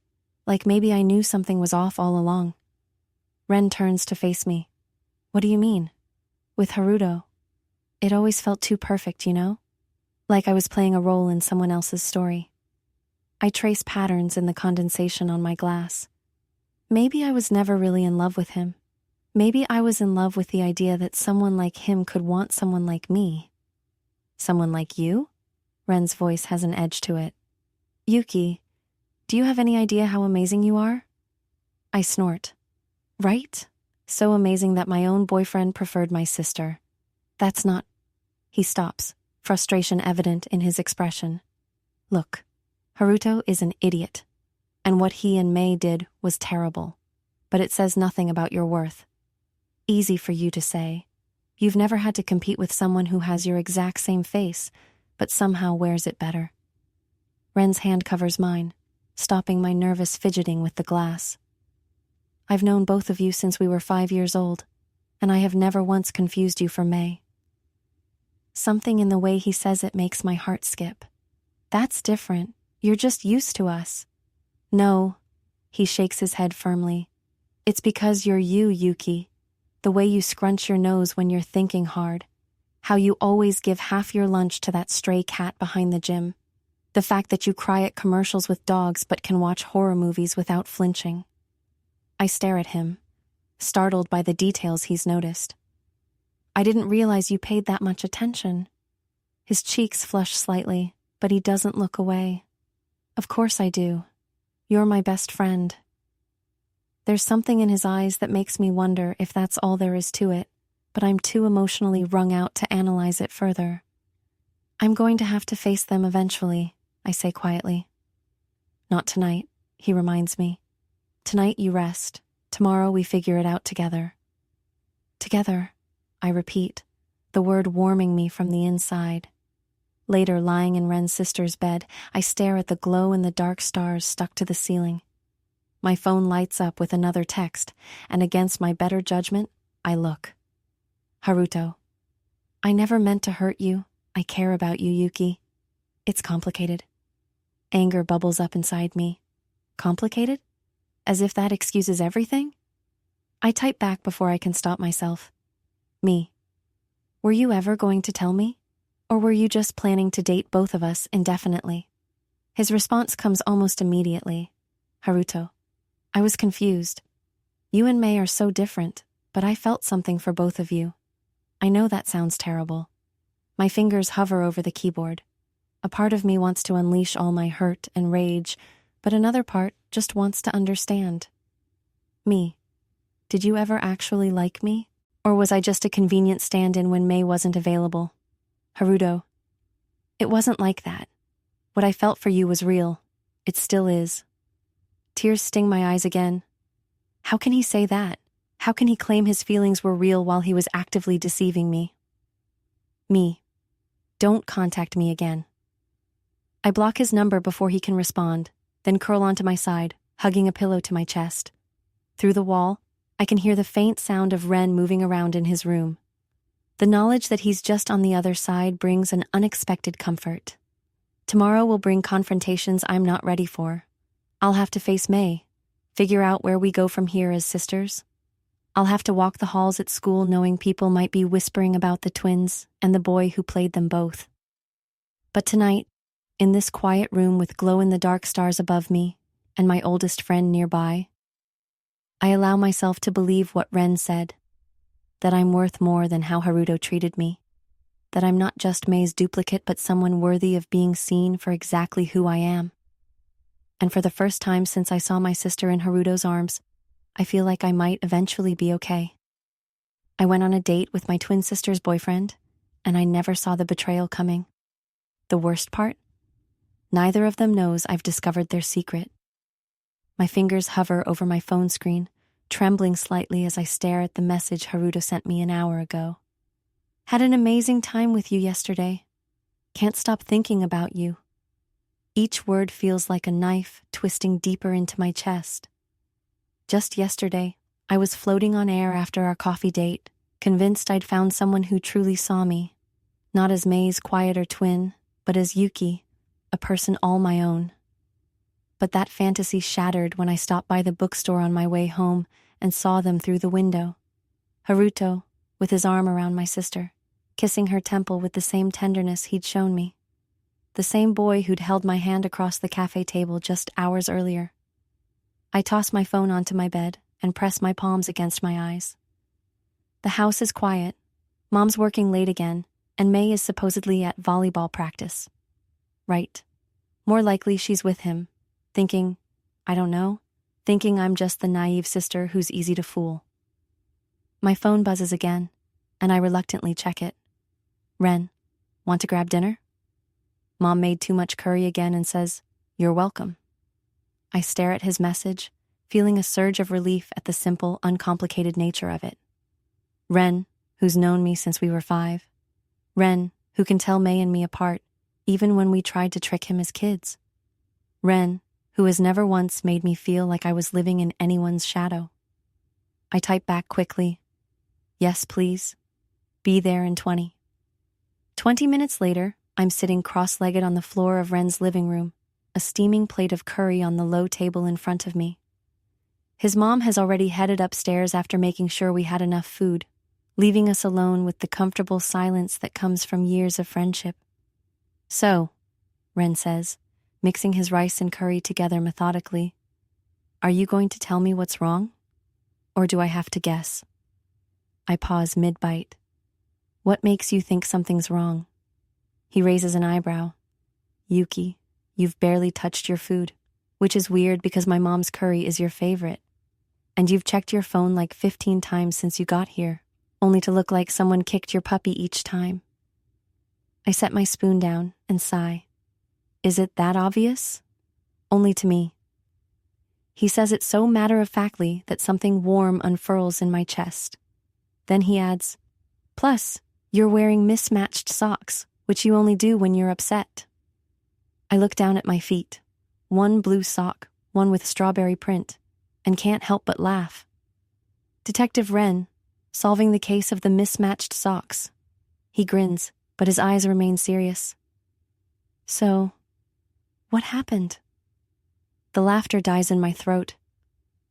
like maybe I knew something was off all along. Ren turns to face me. What do you mean? With Haruto. It always felt too perfect, you know? Like I was playing a role in someone else's story. I trace patterns in the condensation on my glass. Maybe I was never really in love with him. Maybe I was in love with the idea that someone like him could want someone like me. Someone like you? Ren's voice has an edge to it. Yuki, do you have any idea how amazing you are? I snort. Right? So amazing that my own boyfriend preferred my sister. That's not... He stops, frustration evident in his expression. Look, Haruto is an idiot, and what he and May did was terrible, but it says nothing about your worth. Easy for you to say. You've never had to compete with someone who has your exact same face, but somehow wears it better. Ren's hand covers mine, stopping my nervous fidgeting with the glass. I've known both of you since we were 5 years old, and I have never once confused you for May. Something in the way he says it makes my heart skip. That's different. You're just used to us. No, he shakes his head firmly. It's because you're you, Yuki. The way you scrunch your nose when you're thinking hard. How you always give half your lunch to that stray cat behind the gym. The fact that you cry at commercials with dogs but can watch horror movies without flinching. I stare at him, startled by the details he's noticed. I didn't realize you paid that much attention. His cheeks flush slightly, but he doesn't look away. Of course I do. You're my best friend. There's something in his eyes that makes me wonder if that's all there is to it, but I'm too emotionally wrung out to analyze it further. I'm going to have to face them eventually, I say quietly. Not tonight, he reminds me. Tonight you rest. Tomorrow we figure it out together. Together, I repeat, the word warming me from the inside. Later, lying in Ren's sister's bed, I stare at the glow-in-the-dark stars stuck to the ceiling. My phone lights up with another text, and against my better judgment, I look. Haruto. I never meant to hurt you. I care about you, Yuki. It's complicated. Anger bubbles up inside me. Complicated? As if that excuses everything? I type back before I can stop myself. Me. Were you ever going to tell me? Or were you just planning to date both of us indefinitely? His response comes almost immediately. Haruto. I was confused. You and Mei are so different, but I felt something for both of you. I know that sounds terrible. My fingers hover over the keyboard. A part of me wants to unleash all my hurt and rage, but another part just wants to understand. Me. Did you ever actually like me? Or was I just a convenient stand-in when Mei wasn't available? Haruto. It wasn't like that. What I felt for you was real. It still is. Tears sting my eyes again. How can he say that? How can he claim his feelings were real while he was actively deceiving me? Me. Don't contact me again. I block his number before he can respond, then curl onto my side, hugging a pillow to my chest. Through the wall, I can hear the faint sound of Ren moving around in his room. The knowledge that he's just on the other side brings an unexpected comfort. Tomorrow will bring confrontations I'm not ready for. I'll have to face Mei, figure out where we go from here as sisters. I'll have to walk the halls at school knowing people might be whispering about the twins and the boy who played them both. But tonight, in this quiet room with glow-in-the-dark stars above me and my oldest friend nearby, I allow myself to believe what Ren said, that I'm worth more than how Haruto treated me, that I'm not just Mei's duplicate but someone worthy of being seen for exactly who I am. And for the first time since I saw my sister in Haruto's arms, I feel like I might eventually be okay. I went on a date with my twin sister's boyfriend, and I never saw the betrayal coming. The worst part? Neither of them knows I've discovered their secret. My fingers hover over my phone screen, trembling slightly as I stare at the message Haruto sent me an hour ago. Had an amazing time with you yesterday. Can't stop thinking about you. Each word feels like a knife twisting deeper into my chest. Just yesterday, I was floating on air after our coffee date, convinced I'd found someone who truly saw me, not as Mei's quieter twin, but as Yuki, a person all my own. But that fantasy shattered when I stopped by the bookstore on my way home and saw them through the window. Haruto, with his arm around my sister, kissing her temple with the same tenderness he'd shown me. The same boy who'd held my hand across the cafe table just hours earlier. I toss my phone onto my bed and press my palms against my eyes. The house is quiet. Mom's working late again, and Mei is supposedly at volleyball practice. Right. More likely she's with him, thinking I'm just the naive sister who's easy to fool. My phone buzzes again, and I reluctantly check it. Ren, want to grab dinner? Mom made too much curry again and says, "You're welcome." I stare at his message, feeling a surge of relief at the simple, uncomplicated nature of it. Ren, who's known me since we were 5. Ren, who can tell Mei and me apart, even when we tried to trick him as kids. Ren, who has never once made me feel like I was living in anyone's shadow. I type back quickly, "Yes, please. Be there in 20. 20 minutes later, I'm sitting cross-legged on the floor of Ren's living room, a steaming plate of curry on the low table in front of me. His mom has already headed upstairs after making sure we had enough food, leaving us alone with the comfortable silence that comes from years of friendship. "So," Ren says, mixing his rice and curry together methodically, "are you going to tell me what's wrong? Or do I have to guess?" I pause mid-bite. "What makes you think something's wrong?" He raises an eyebrow. "Yuki, you've barely touched your food, which is weird because my mom's curry is your favorite. And you've checked your phone like 15 times since you got here, only to look like someone kicked your puppy each time." I set my spoon down and sigh. Is it that obvious? Only to me. He says it so matter-of-factly that something warm unfurls in my chest. Then he adds, "Plus, you're wearing mismatched socks, which you only do when you're upset." I look down at my feet, one blue sock, one with strawberry print, and can't help but laugh. Detective Ren, solving the case of the mismatched socks. He grins, but his eyes remain serious. "So, what happened?" The laughter dies in my throat.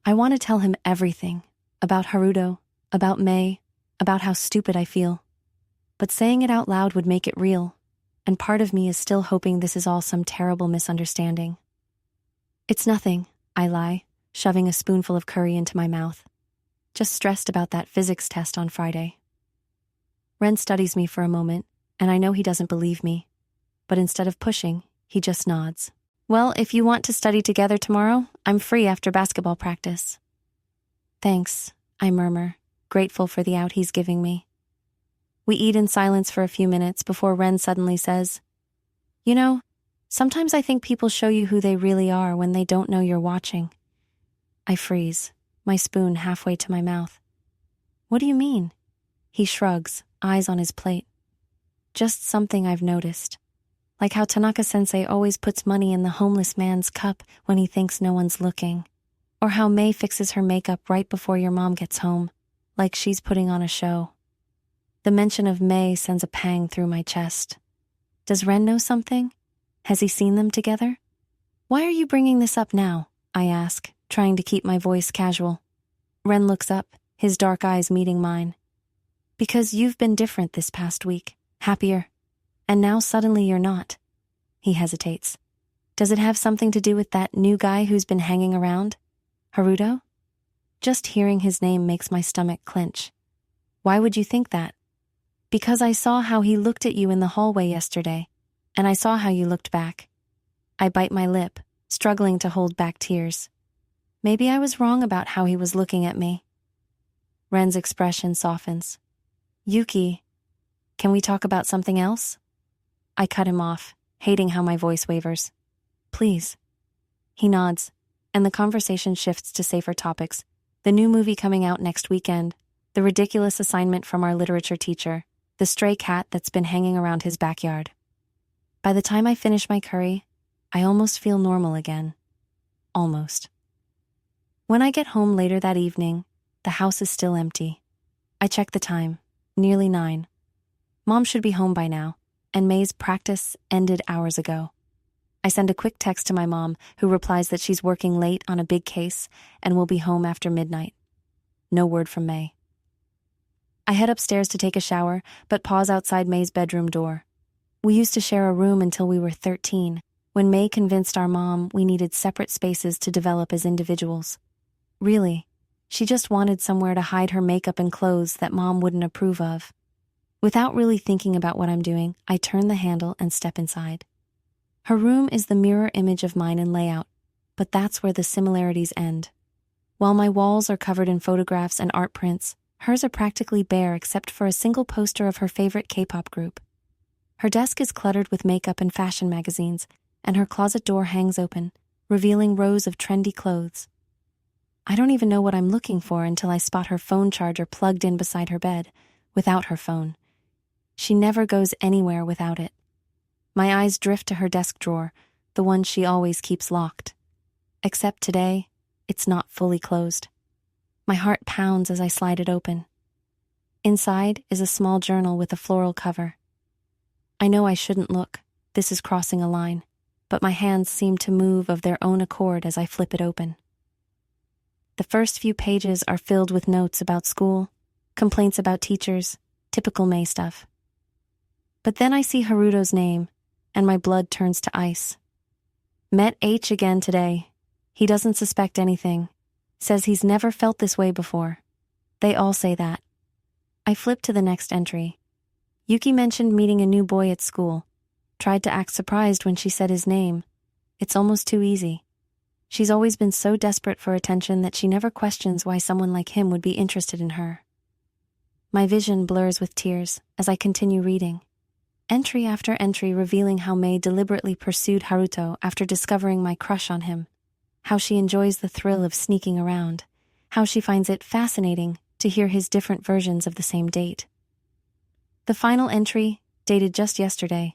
I want to tell him everything, about Haruto, about Mei, about how stupid I feel. But saying it out loud would make it real, and part of me is still hoping this is all some terrible misunderstanding. It's nothing, I lie, shoving a spoonful of curry into my mouth. Just stressed about that physics test on Friday. Ren studies me for a moment, and I know he doesn't believe me. But instead of pushing, he just nods. Well, if you want to study together tomorrow, I'm free after basketball practice. Thanks, I murmur, grateful for the out he's giving me. We eat in silence for a few minutes before Ren suddenly says, "You know, sometimes I think people show you who they really are when they don't know you're watching." I freeze, my spoon halfway to my mouth. What do you mean? He shrugs, eyes on his plate. Just something I've noticed. Like how Tanaka-sensei always puts money in the homeless man's cup when he thinks no one's looking. Or how May fixes her makeup right before your mom gets home, like she's putting on a show. The mention of May sends a pang through my chest. Does Ren know something? Has he seen them together? Why are you bringing this up now? I ask, trying to keep my voice casual. Ren looks up, his dark eyes meeting mine. Because you've been different this past week, happier. And now suddenly you're not. He hesitates. Does it have something to do with that new guy who's been hanging around? Haruto? Just hearing his name makes my stomach clench. Why would you think that? Because I saw how he looked at you in the hallway yesterday, and I saw how you looked back. I bite my lip, struggling to hold back tears. Maybe I was wrong about how he was looking at me. Ren's expression softens. Yuki, can we talk about something else? I cut him off, hating how my voice wavers. Please. He nods, and the conversation shifts to safer topics. The new movie coming out next weekend, the ridiculous assignment from our literature teacher, the stray cat that's been hanging around his backyard. By the time I finish my curry, I almost feel normal again. Almost. When I get home later that evening, the house is still empty. I check the time, nearly 9. Mom should be home by now, and May's practice ended hours ago. I send a quick text to my mom, who replies that she's working late on a big case and will be home after midnight. No word from May. I head upstairs to take a shower, but pause outside May's bedroom door. We used to share a room until we were 13, when May convinced our mom we needed separate spaces to develop as individuals. Really, she just wanted somewhere to hide her makeup and clothes that Mom wouldn't approve of. Without really thinking about what I'm doing, I turn the handle and step inside. Her room is the mirror image of mine in layout, but that's where the similarities end. While my walls are covered in photographs and art prints, hers are practically bare except for a single poster of her favorite K-pop group. Her desk is cluttered with makeup and fashion magazines, and her closet door hangs open, revealing rows of trendy clothes. I don't even know what I'm looking for until I spot her phone charger plugged in beside her bed, without her phone. She never goes anywhere without it. My eyes drift to her desk drawer, the one she always keeps locked. Except today, it's not fully closed. My heart pounds as I slide it open. Inside is a small journal with a floral cover. I know I shouldn't look, this is crossing a line, but my hands seem to move of their own accord as I flip it open. The first few pages are filled with notes about school, complaints about teachers, typical May stuff. But then I see Haruto's name, and my blood turns to ice. Met H again today. He doesn't suspect anything. Says he's never felt this way before. They all say that. I flip to the next entry. Yuki mentioned meeting a new boy at school. Tried to act surprised when she said his name. It's almost too easy. She's always been so desperate for attention that she never questions why someone like him would be interested in her. My vision blurs with tears as I continue reading. Entry after entry revealing how May deliberately pursued Haruto after discovering my crush on him. How she enjoys the thrill of sneaking around. How she finds it fascinating to hear his different versions of the same date. The final entry, dated just yesterday.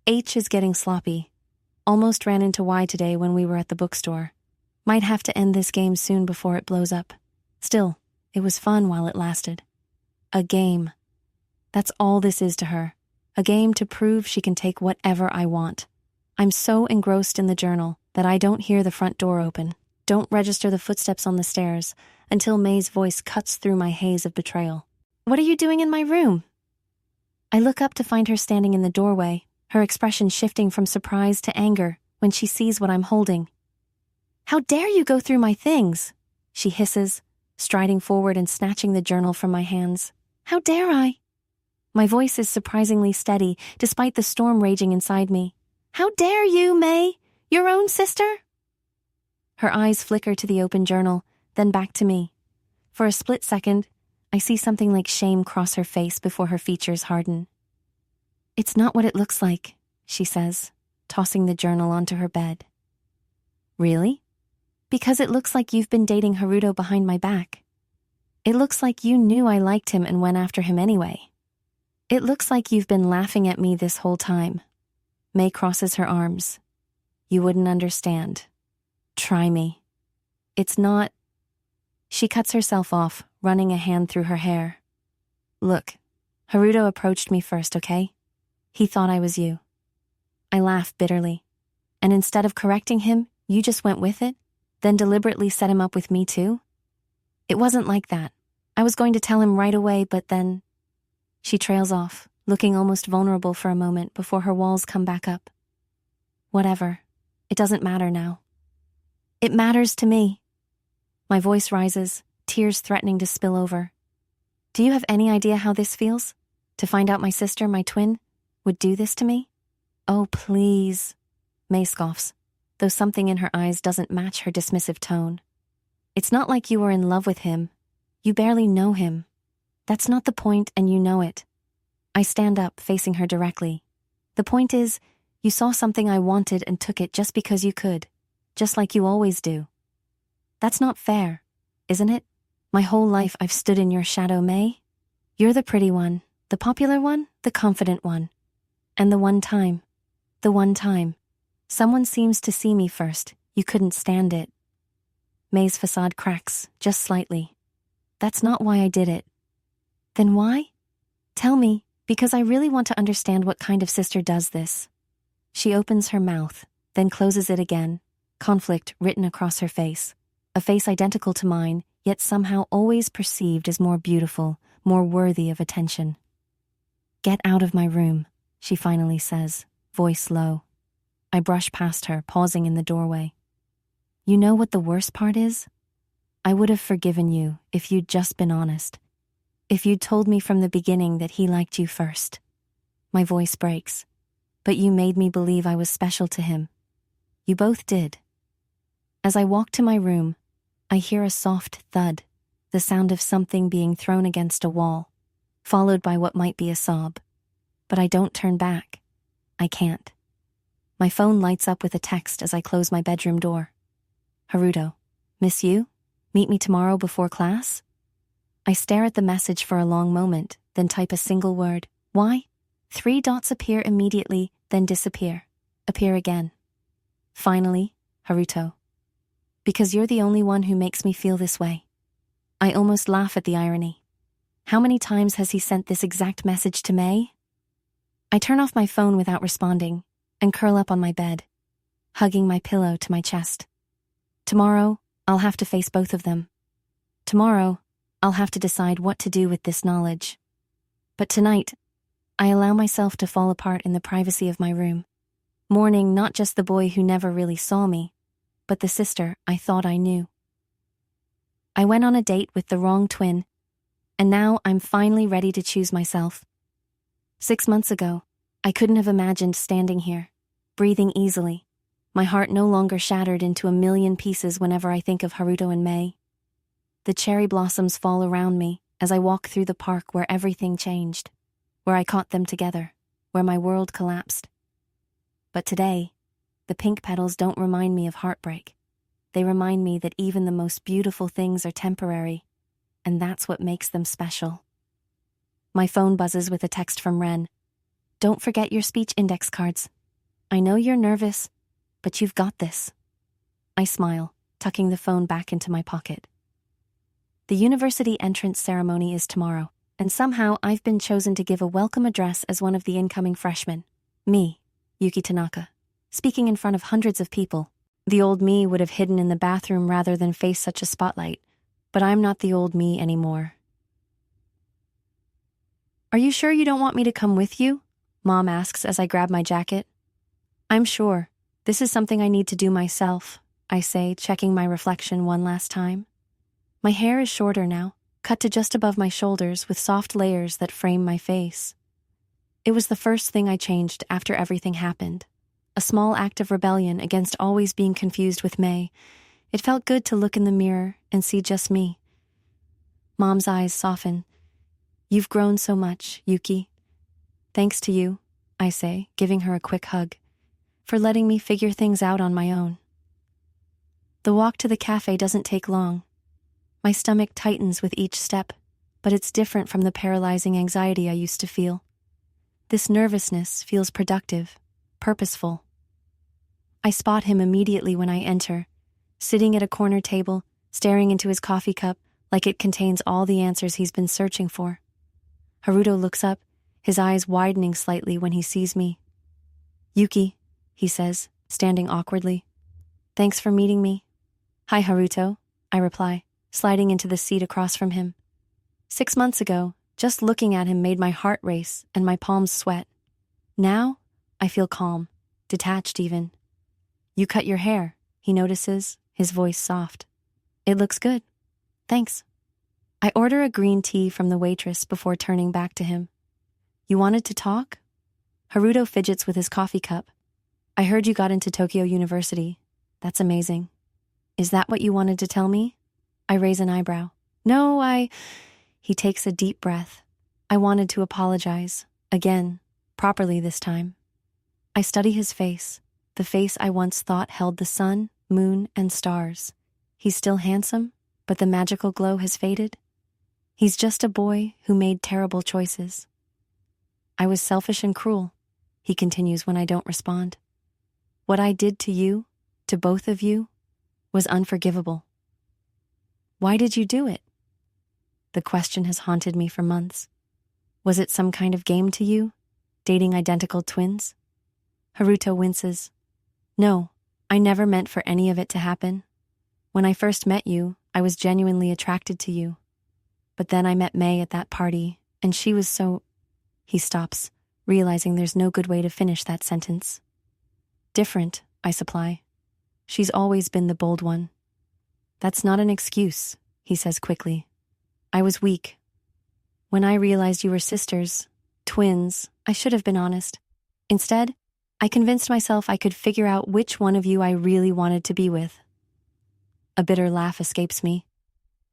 H is getting sloppy. Almost ran into Y today when we were at the bookstore. Might have to end this game soon before it blows up. Still, it was fun while it lasted. A game. That's all this is to her. A game to prove she can take whatever I want. I'm so engrossed in the journal that I don't hear the front door open, don't register the footsteps on the stairs, until May's voice cuts through my haze of betrayal. What are you doing in my room? I look up to find her standing in the doorway, her expression shifting from surprise to anger when she sees what I'm holding. "How dare you go through my things?" she hisses, striding forward and snatching the journal from my hands. "How dare I?" My voice is surprisingly steady, despite the storm raging inside me. "How dare you, May? Your own sister?" Her eyes flicker to the open journal, then back to me. For a split second, I see something like shame cross her face before her features harden. "It's not what it looks like," she says, tossing the journal onto her bed. "Really?" "Because it looks like you've been dating Haruto behind my back. It looks like you knew I liked him and went after him anyway. It looks like you've been laughing at me this whole time." May crosses her arms. "You wouldn't understand. Try me. It's not—" She cuts herself off, running a hand through her hair. "Look, Haruto approached me first, okay? He thought I was you." I laugh bitterly. "And instead of correcting him, you just went with it? Then deliberately set him up with me too?" "It wasn't like that. I was going to tell him right away, but then—" She trails off, looking almost vulnerable for a moment before her walls come back up. "Whatever. It doesn't matter now." "It matters to me." My voice rises, tears threatening to spill over. "Do you have any idea how this feels? To find out my sister, my twin, would do this to me?" "Oh, please." May scoffs, though something in her eyes doesn't match her dismissive tone. "It's not like you were in love with him. You barely know him. That's not the point, and you know it." I stand up, facing her directly. "The point is, you saw something I wanted and took it just because you could, just like you always do. That's not fair, isn't it? My whole life I've stood in your shadow, May. You're the pretty one, the popular one, the confident one. And the one time, someone seems to see me first, you couldn't stand it." May's facade cracks, just slightly. "That's not why I did it." "Then why? Tell me, because I really want to understand what kind of sister does this." She opens her mouth, then closes it again, conflict written across her face. A face identical to mine, yet somehow always perceived as more beautiful, more worthy of attention. "Get out of my room," she finally says, voice low. I brush past her, pausing in the doorway. "You know what the worst part is? I would have forgiven you if you'd just been honest. If you'd told me from the beginning that he liked you first." My voice breaks. "But you made me believe I was special to him. You both did." As I walk to my room, I hear a soft thud, the sound of something being thrown against a wall, followed by what might be a sob. But I don't turn back. I can't. My phone lights up with a text as I close my bedroom door. "Haruto, miss you? Meet me tomorrow before class?" I stare at the message for a long moment, then type a single word. "Why?" 3 dots appear immediately, then disappear. Appear again. Finally, "Haruto. Because you're the only one who makes me feel this way." I almost laugh at the irony. How many times has he sent this exact message to May? I turn off my phone without responding and curl up on my bed, hugging my pillow to my chest. Tomorrow, I'll have to face both of them. Tomorrow, I'll have to decide what to do with this knowledge. But tonight, I allow myself to fall apart in the privacy of my room, mourning not just the boy who never really saw me, but the sister I thought I knew. I went on a date with the wrong twin, and now I'm finally ready to choose myself. 6 months ago, I couldn't have imagined standing here, breathing easily, my heart no longer shattered into a million pieces whenever I think of Haruto and May. The cherry blossoms fall around me as I walk through the park where everything changed, where I caught them together, where my world collapsed. But today, the pink petals don't remind me of heartbreak. They remind me that even the most beautiful things are temporary, and that's what makes them special. My phone buzzes with a text from Ren. "Don't forget your speech index cards. I know you're nervous, but you've got this." I smile, tucking the phone back into my pocket. The university entrance ceremony is tomorrow, and somehow I've been chosen to give a welcome address as one of the incoming freshmen. Me, Yuki Tanaka, speaking in front of hundreds of people. The old me would have hidden in the bathroom rather than face such a spotlight, but I'm not the old me anymore. "Are you sure you don't want me to come with you?" Mom asks as I grab my jacket. I'm sure. This is something I need to do myself, I say, checking my reflection one last time. My hair is shorter now, cut to just above my shoulders with soft layers that frame my face. It was the first thing I changed after everything happened. A small act of rebellion against always being confused with May. It felt good to look in the mirror and see just me. Mom's eyes soften. You've grown so much, Yuki. Thanks to you, I say, giving her a quick hug, for letting me figure things out on my own. The walk to the cafe doesn't take long. My stomach tightens with each step, but it's different from the paralyzing anxiety I used to feel. This nervousness feels productive, purposeful. I spot him immediately when I enter, sitting at a corner table, staring into his coffee cup like it contains all the answers he's been searching for. Haruto looks up, his eyes widening slightly when he sees me. Yuki, he says, standing awkwardly. Thanks for meeting me. Hi, Haruto, I reply, sliding into the seat across from him. 6 months ago, just looking at him made my heart race and my palms sweat. Now, I feel calm, detached even. You cut your hair, he notices, his voice soft. It looks good. Thanks. I order a green tea from the waitress before turning back to him. You wanted to talk? Haruto fidgets with his coffee cup. I heard you got into Tokyo University. That's amazing. Is that what you wanted to tell me? I raise an eyebrow. No, He takes a deep breath. I wanted to apologize. Again. Properly this time. I study his face, the face I once thought held the sun, moon, and stars. He's still handsome, but the magical glow has faded. He's just a boy who made terrible choices. I was selfish and cruel, he continues when I don't respond. What I did to you, to both of you, was unforgivable. Why did you do it? The question has haunted me for months. Was it some kind of game to you, dating identical twins? Haruto winces. No, I never meant for any of it to happen. When I first met you, I was genuinely attracted to you. But then I met May at that party, and she was so... He stops, realizing there's no good way to finish that sentence. Different, I supply. She's always been the bold one. That's not an excuse, he says quickly. I was weak. When I realized you were sisters, twins, I should have been honest. Instead, I convinced myself I could figure out which one of you I really wanted to be with. A bitter laugh escapes me,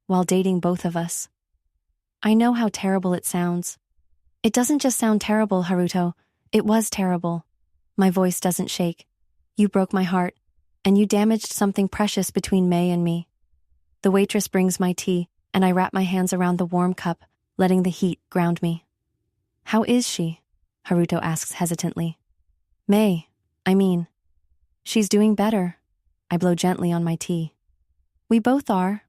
while dating both of us. I know how terrible it sounds. It doesn't just sound terrible, Haruto. It was terrible. My voice doesn't shake. You broke my heart, and you damaged something precious between May and me. The waitress brings my tea, and I wrap my hands around the warm cup, letting the heat ground me. How is she? Haruto asks hesitantly. May, I mean. She's doing better. I blow gently on my tea. We both are.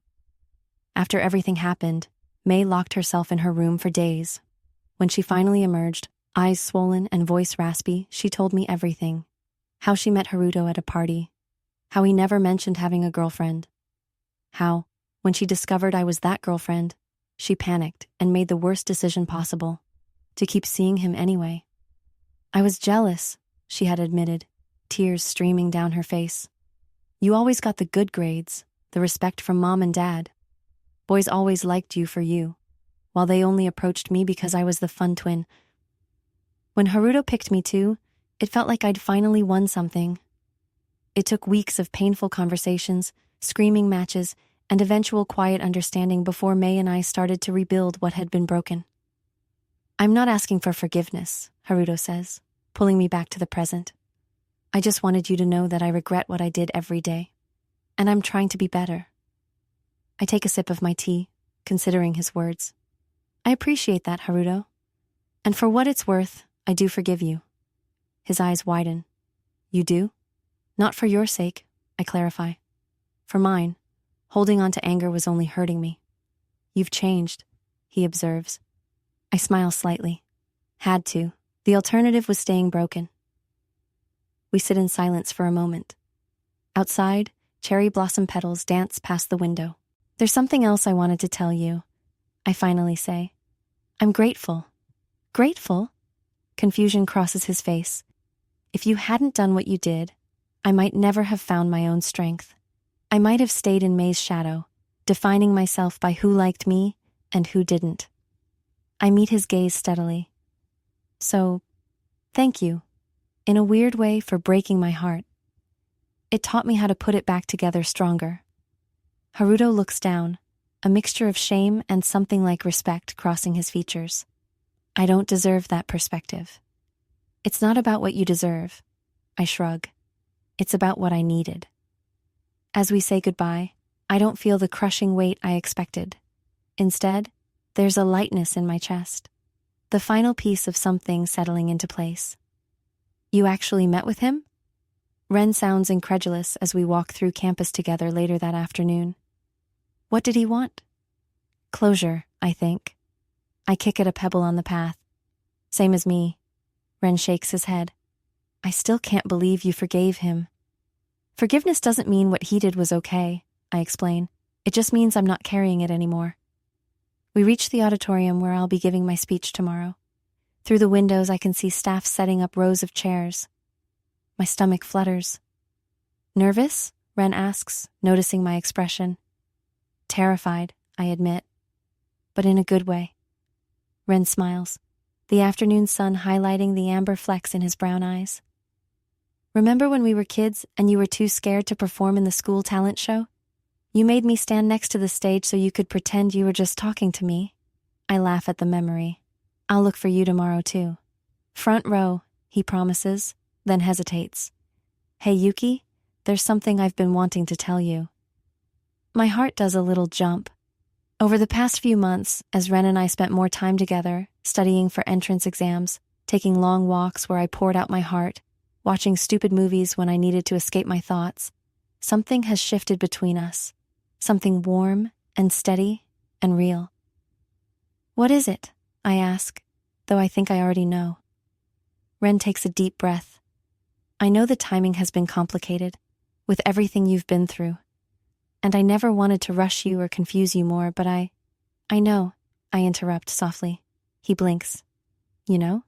After everything happened, May locked herself in her room for days. When she finally emerged, eyes swollen and voice raspy, she told me everything. How she met Haruto at a party. How he never mentioned having a girlfriend. How, when she discovered I was that girlfriend, she panicked and made the worst decision possible, to keep seeing him anyway. I was jealous, she had admitted, tears streaming down her face. You always got the good grades, the respect from Mom and Dad. Boys always liked you for you, while they only approached me because I was the fun twin. When Haruto picked me too, it felt like I'd finally won something. It took weeks of painful conversations, screaming matches, and eventual quiet understanding before May and I started to rebuild what had been broken. I'm not asking for forgiveness, Haruto says, pulling me back to the present. I just wanted you to know that I regret what I did every day, and I'm trying to be better. I take a sip of my tea, considering his words. I appreciate that, Haruto. And for what it's worth, I do forgive you. His eyes widen. You do? Not for your sake, I clarify. For mine. Holding on to anger was only hurting me. You've changed, he observes. I smile slightly. Had to. The alternative was staying broken. We sit in silence for a moment. Outside, cherry blossom petals dance past the window. There's something else I wanted to tell you, I finally say. I'm grateful. Grateful? Confusion crosses his face. If you hadn't done what you did, I might never have found my own strength. I might have stayed in May's shadow, defining myself by who liked me and who didn't. I meet his gaze steadily. So, thank you, in a weird way, for breaking my heart. It taught me how to put it back together stronger. Haruto looks down, a mixture of shame and something like respect crossing his features. I don't deserve that perspective. It's not about what you deserve, I shrug. It's about what I needed. As we say goodbye, I don't feel the crushing weight I expected. Instead, there's a lightness in my chest. The final piece of something settling into place. You actually met with him? Ren sounds incredulous as we walk through campus together later that afternoon. What did he want? Closure, I think. I kick at a pebble on the path. Same as me. Ren shakes his head. I still can't believe you forgave him. Forgiveness doesn't mean what he did was okay, I explain. It just means I'm not carrying it anymore. We reach the auditorium where I'll be giving my speech tomorrow. Through the windows, I can see staff setting up rows of chairs. My stomach flutters. Nervous? Ren asks, noticing my expression. Terrified, I admit, but in a good way. Ren smiles, the afternoon sun highlighting the amber flecks in his brown eyes. Remember when we were kids and you were too scared to perform in the school talent show? You made me stand next to the stage so you could pretend you were just talking to me. I laugh at the memory. I'll look for you tomorrow too. Front row, he promises, then hesitates. Hey Yuki, there's something I've been wanting to tell you. My heart does a little jump. Over the past few months, as Ren and I spent more time together, studying for entrance exams, taking long walks where I poured out my heart, watching stupid movies when I needed to escape my thoughts, something has shifted between us. Something warm and steady and real. What is it? I ask, though I think I already know. Ren takes a deep breath. I know the timing has been complicated, with everything you've been through. And I never wanted to rush you or confuse you more, but I know, I interrupt softly. He blinks. You know?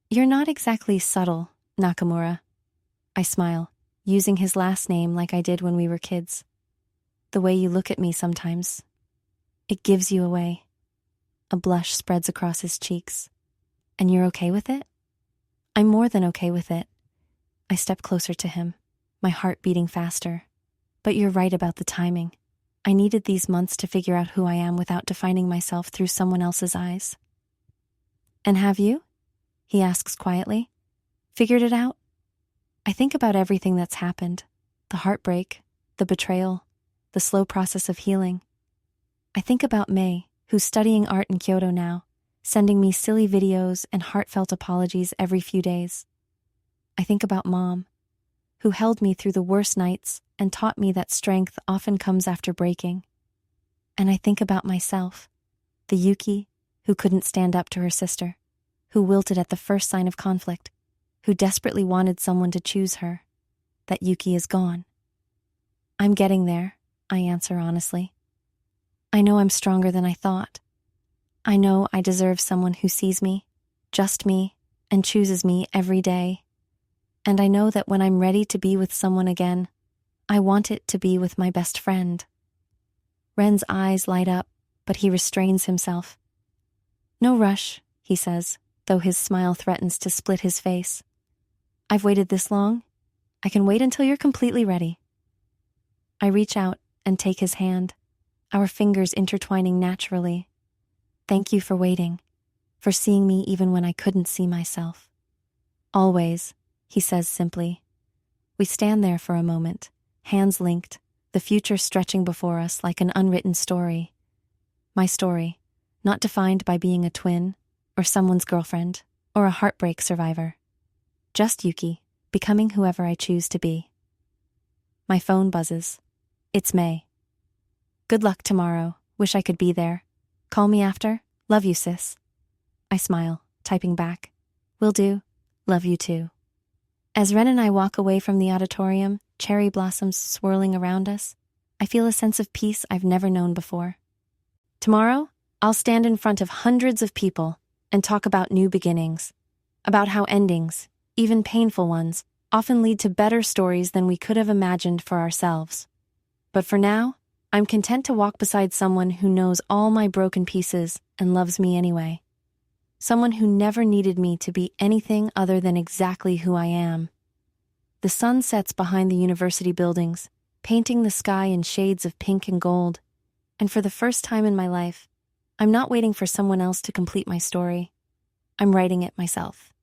You're not exactly subtle, Nakamura. I smile, using his last name like I did when we were kids. The way you look at me sometimes. It gives you away. A blush spreads across his cheeks. And you're okay with it? I'm more than okay with it. I step closer to him, my heart beating faster. But you're right about the timing. I needed these months to figure out who I am without defining myself through someone else's eyes. And have you? He asks quietly. Figured it out? I think about everything that's happened. The heartbreak, the betrayal, the slow process of healing. I think about May, who's studying art in Kyoto now, sending me silly videos and heartfelt apologies every few days. I think about Mom, who held me through the worst nights and taught me that strength often comes after breaking. And I think about myself, the Yuki who couldn't stand up to her sister, who wilted at the first sign of conflict, who desperately wanted someone to choose her. That Yuki is gone. I'm getting there, I answer honestly. I know I'm stronger than I thought. I know I deserve someone who sees me, just me, and chooses me every day. And I know that when I'm ready to be with someone again, I want it to be with my best friend. Ren's eyes light up, but he restrains himself. No rush, he says, though his smile threatens to split his face. I've waited this long. I can wait until you're completely ready. I reach out and take his hand, our fingers intertwining naturally. Thank you for waiting, for seeing me even when I couldn't see myself. Always, he says simply. We stand there for a moment, hands linked, the future stretching before us like an unwritten story. My story, not defined by being a twin, or someone's girlfriend, or a heartbreak survivor. Just Yuki, becoming whoever I choose to be. My phone buzzes. It's May. Good luck tomorrow. Wish I could be there. Call me after. Love you, sis. I smile, typing back. Will do. Love you too. As Ren and I walk away from the auditorium, cherry blossoms swirling around us, I feel a sense of peace I've never known before. Tomorrow, I'll stand in front of hundreds of people and talk about new beginnings. about how endings, even painful ones, often lead to better stories than we could have imagined for ourselves. But for now, I'm content to walk beside someone who knows all my broken pieces and loves me anyway. Someone who never needed me to be anything other than exactly who I am. The sun sets behind the university buildings, painting the sky in shades of pink and gold. And for the first time in my life, I'm not waiting for someone else to complete my story. I'm writing it myself.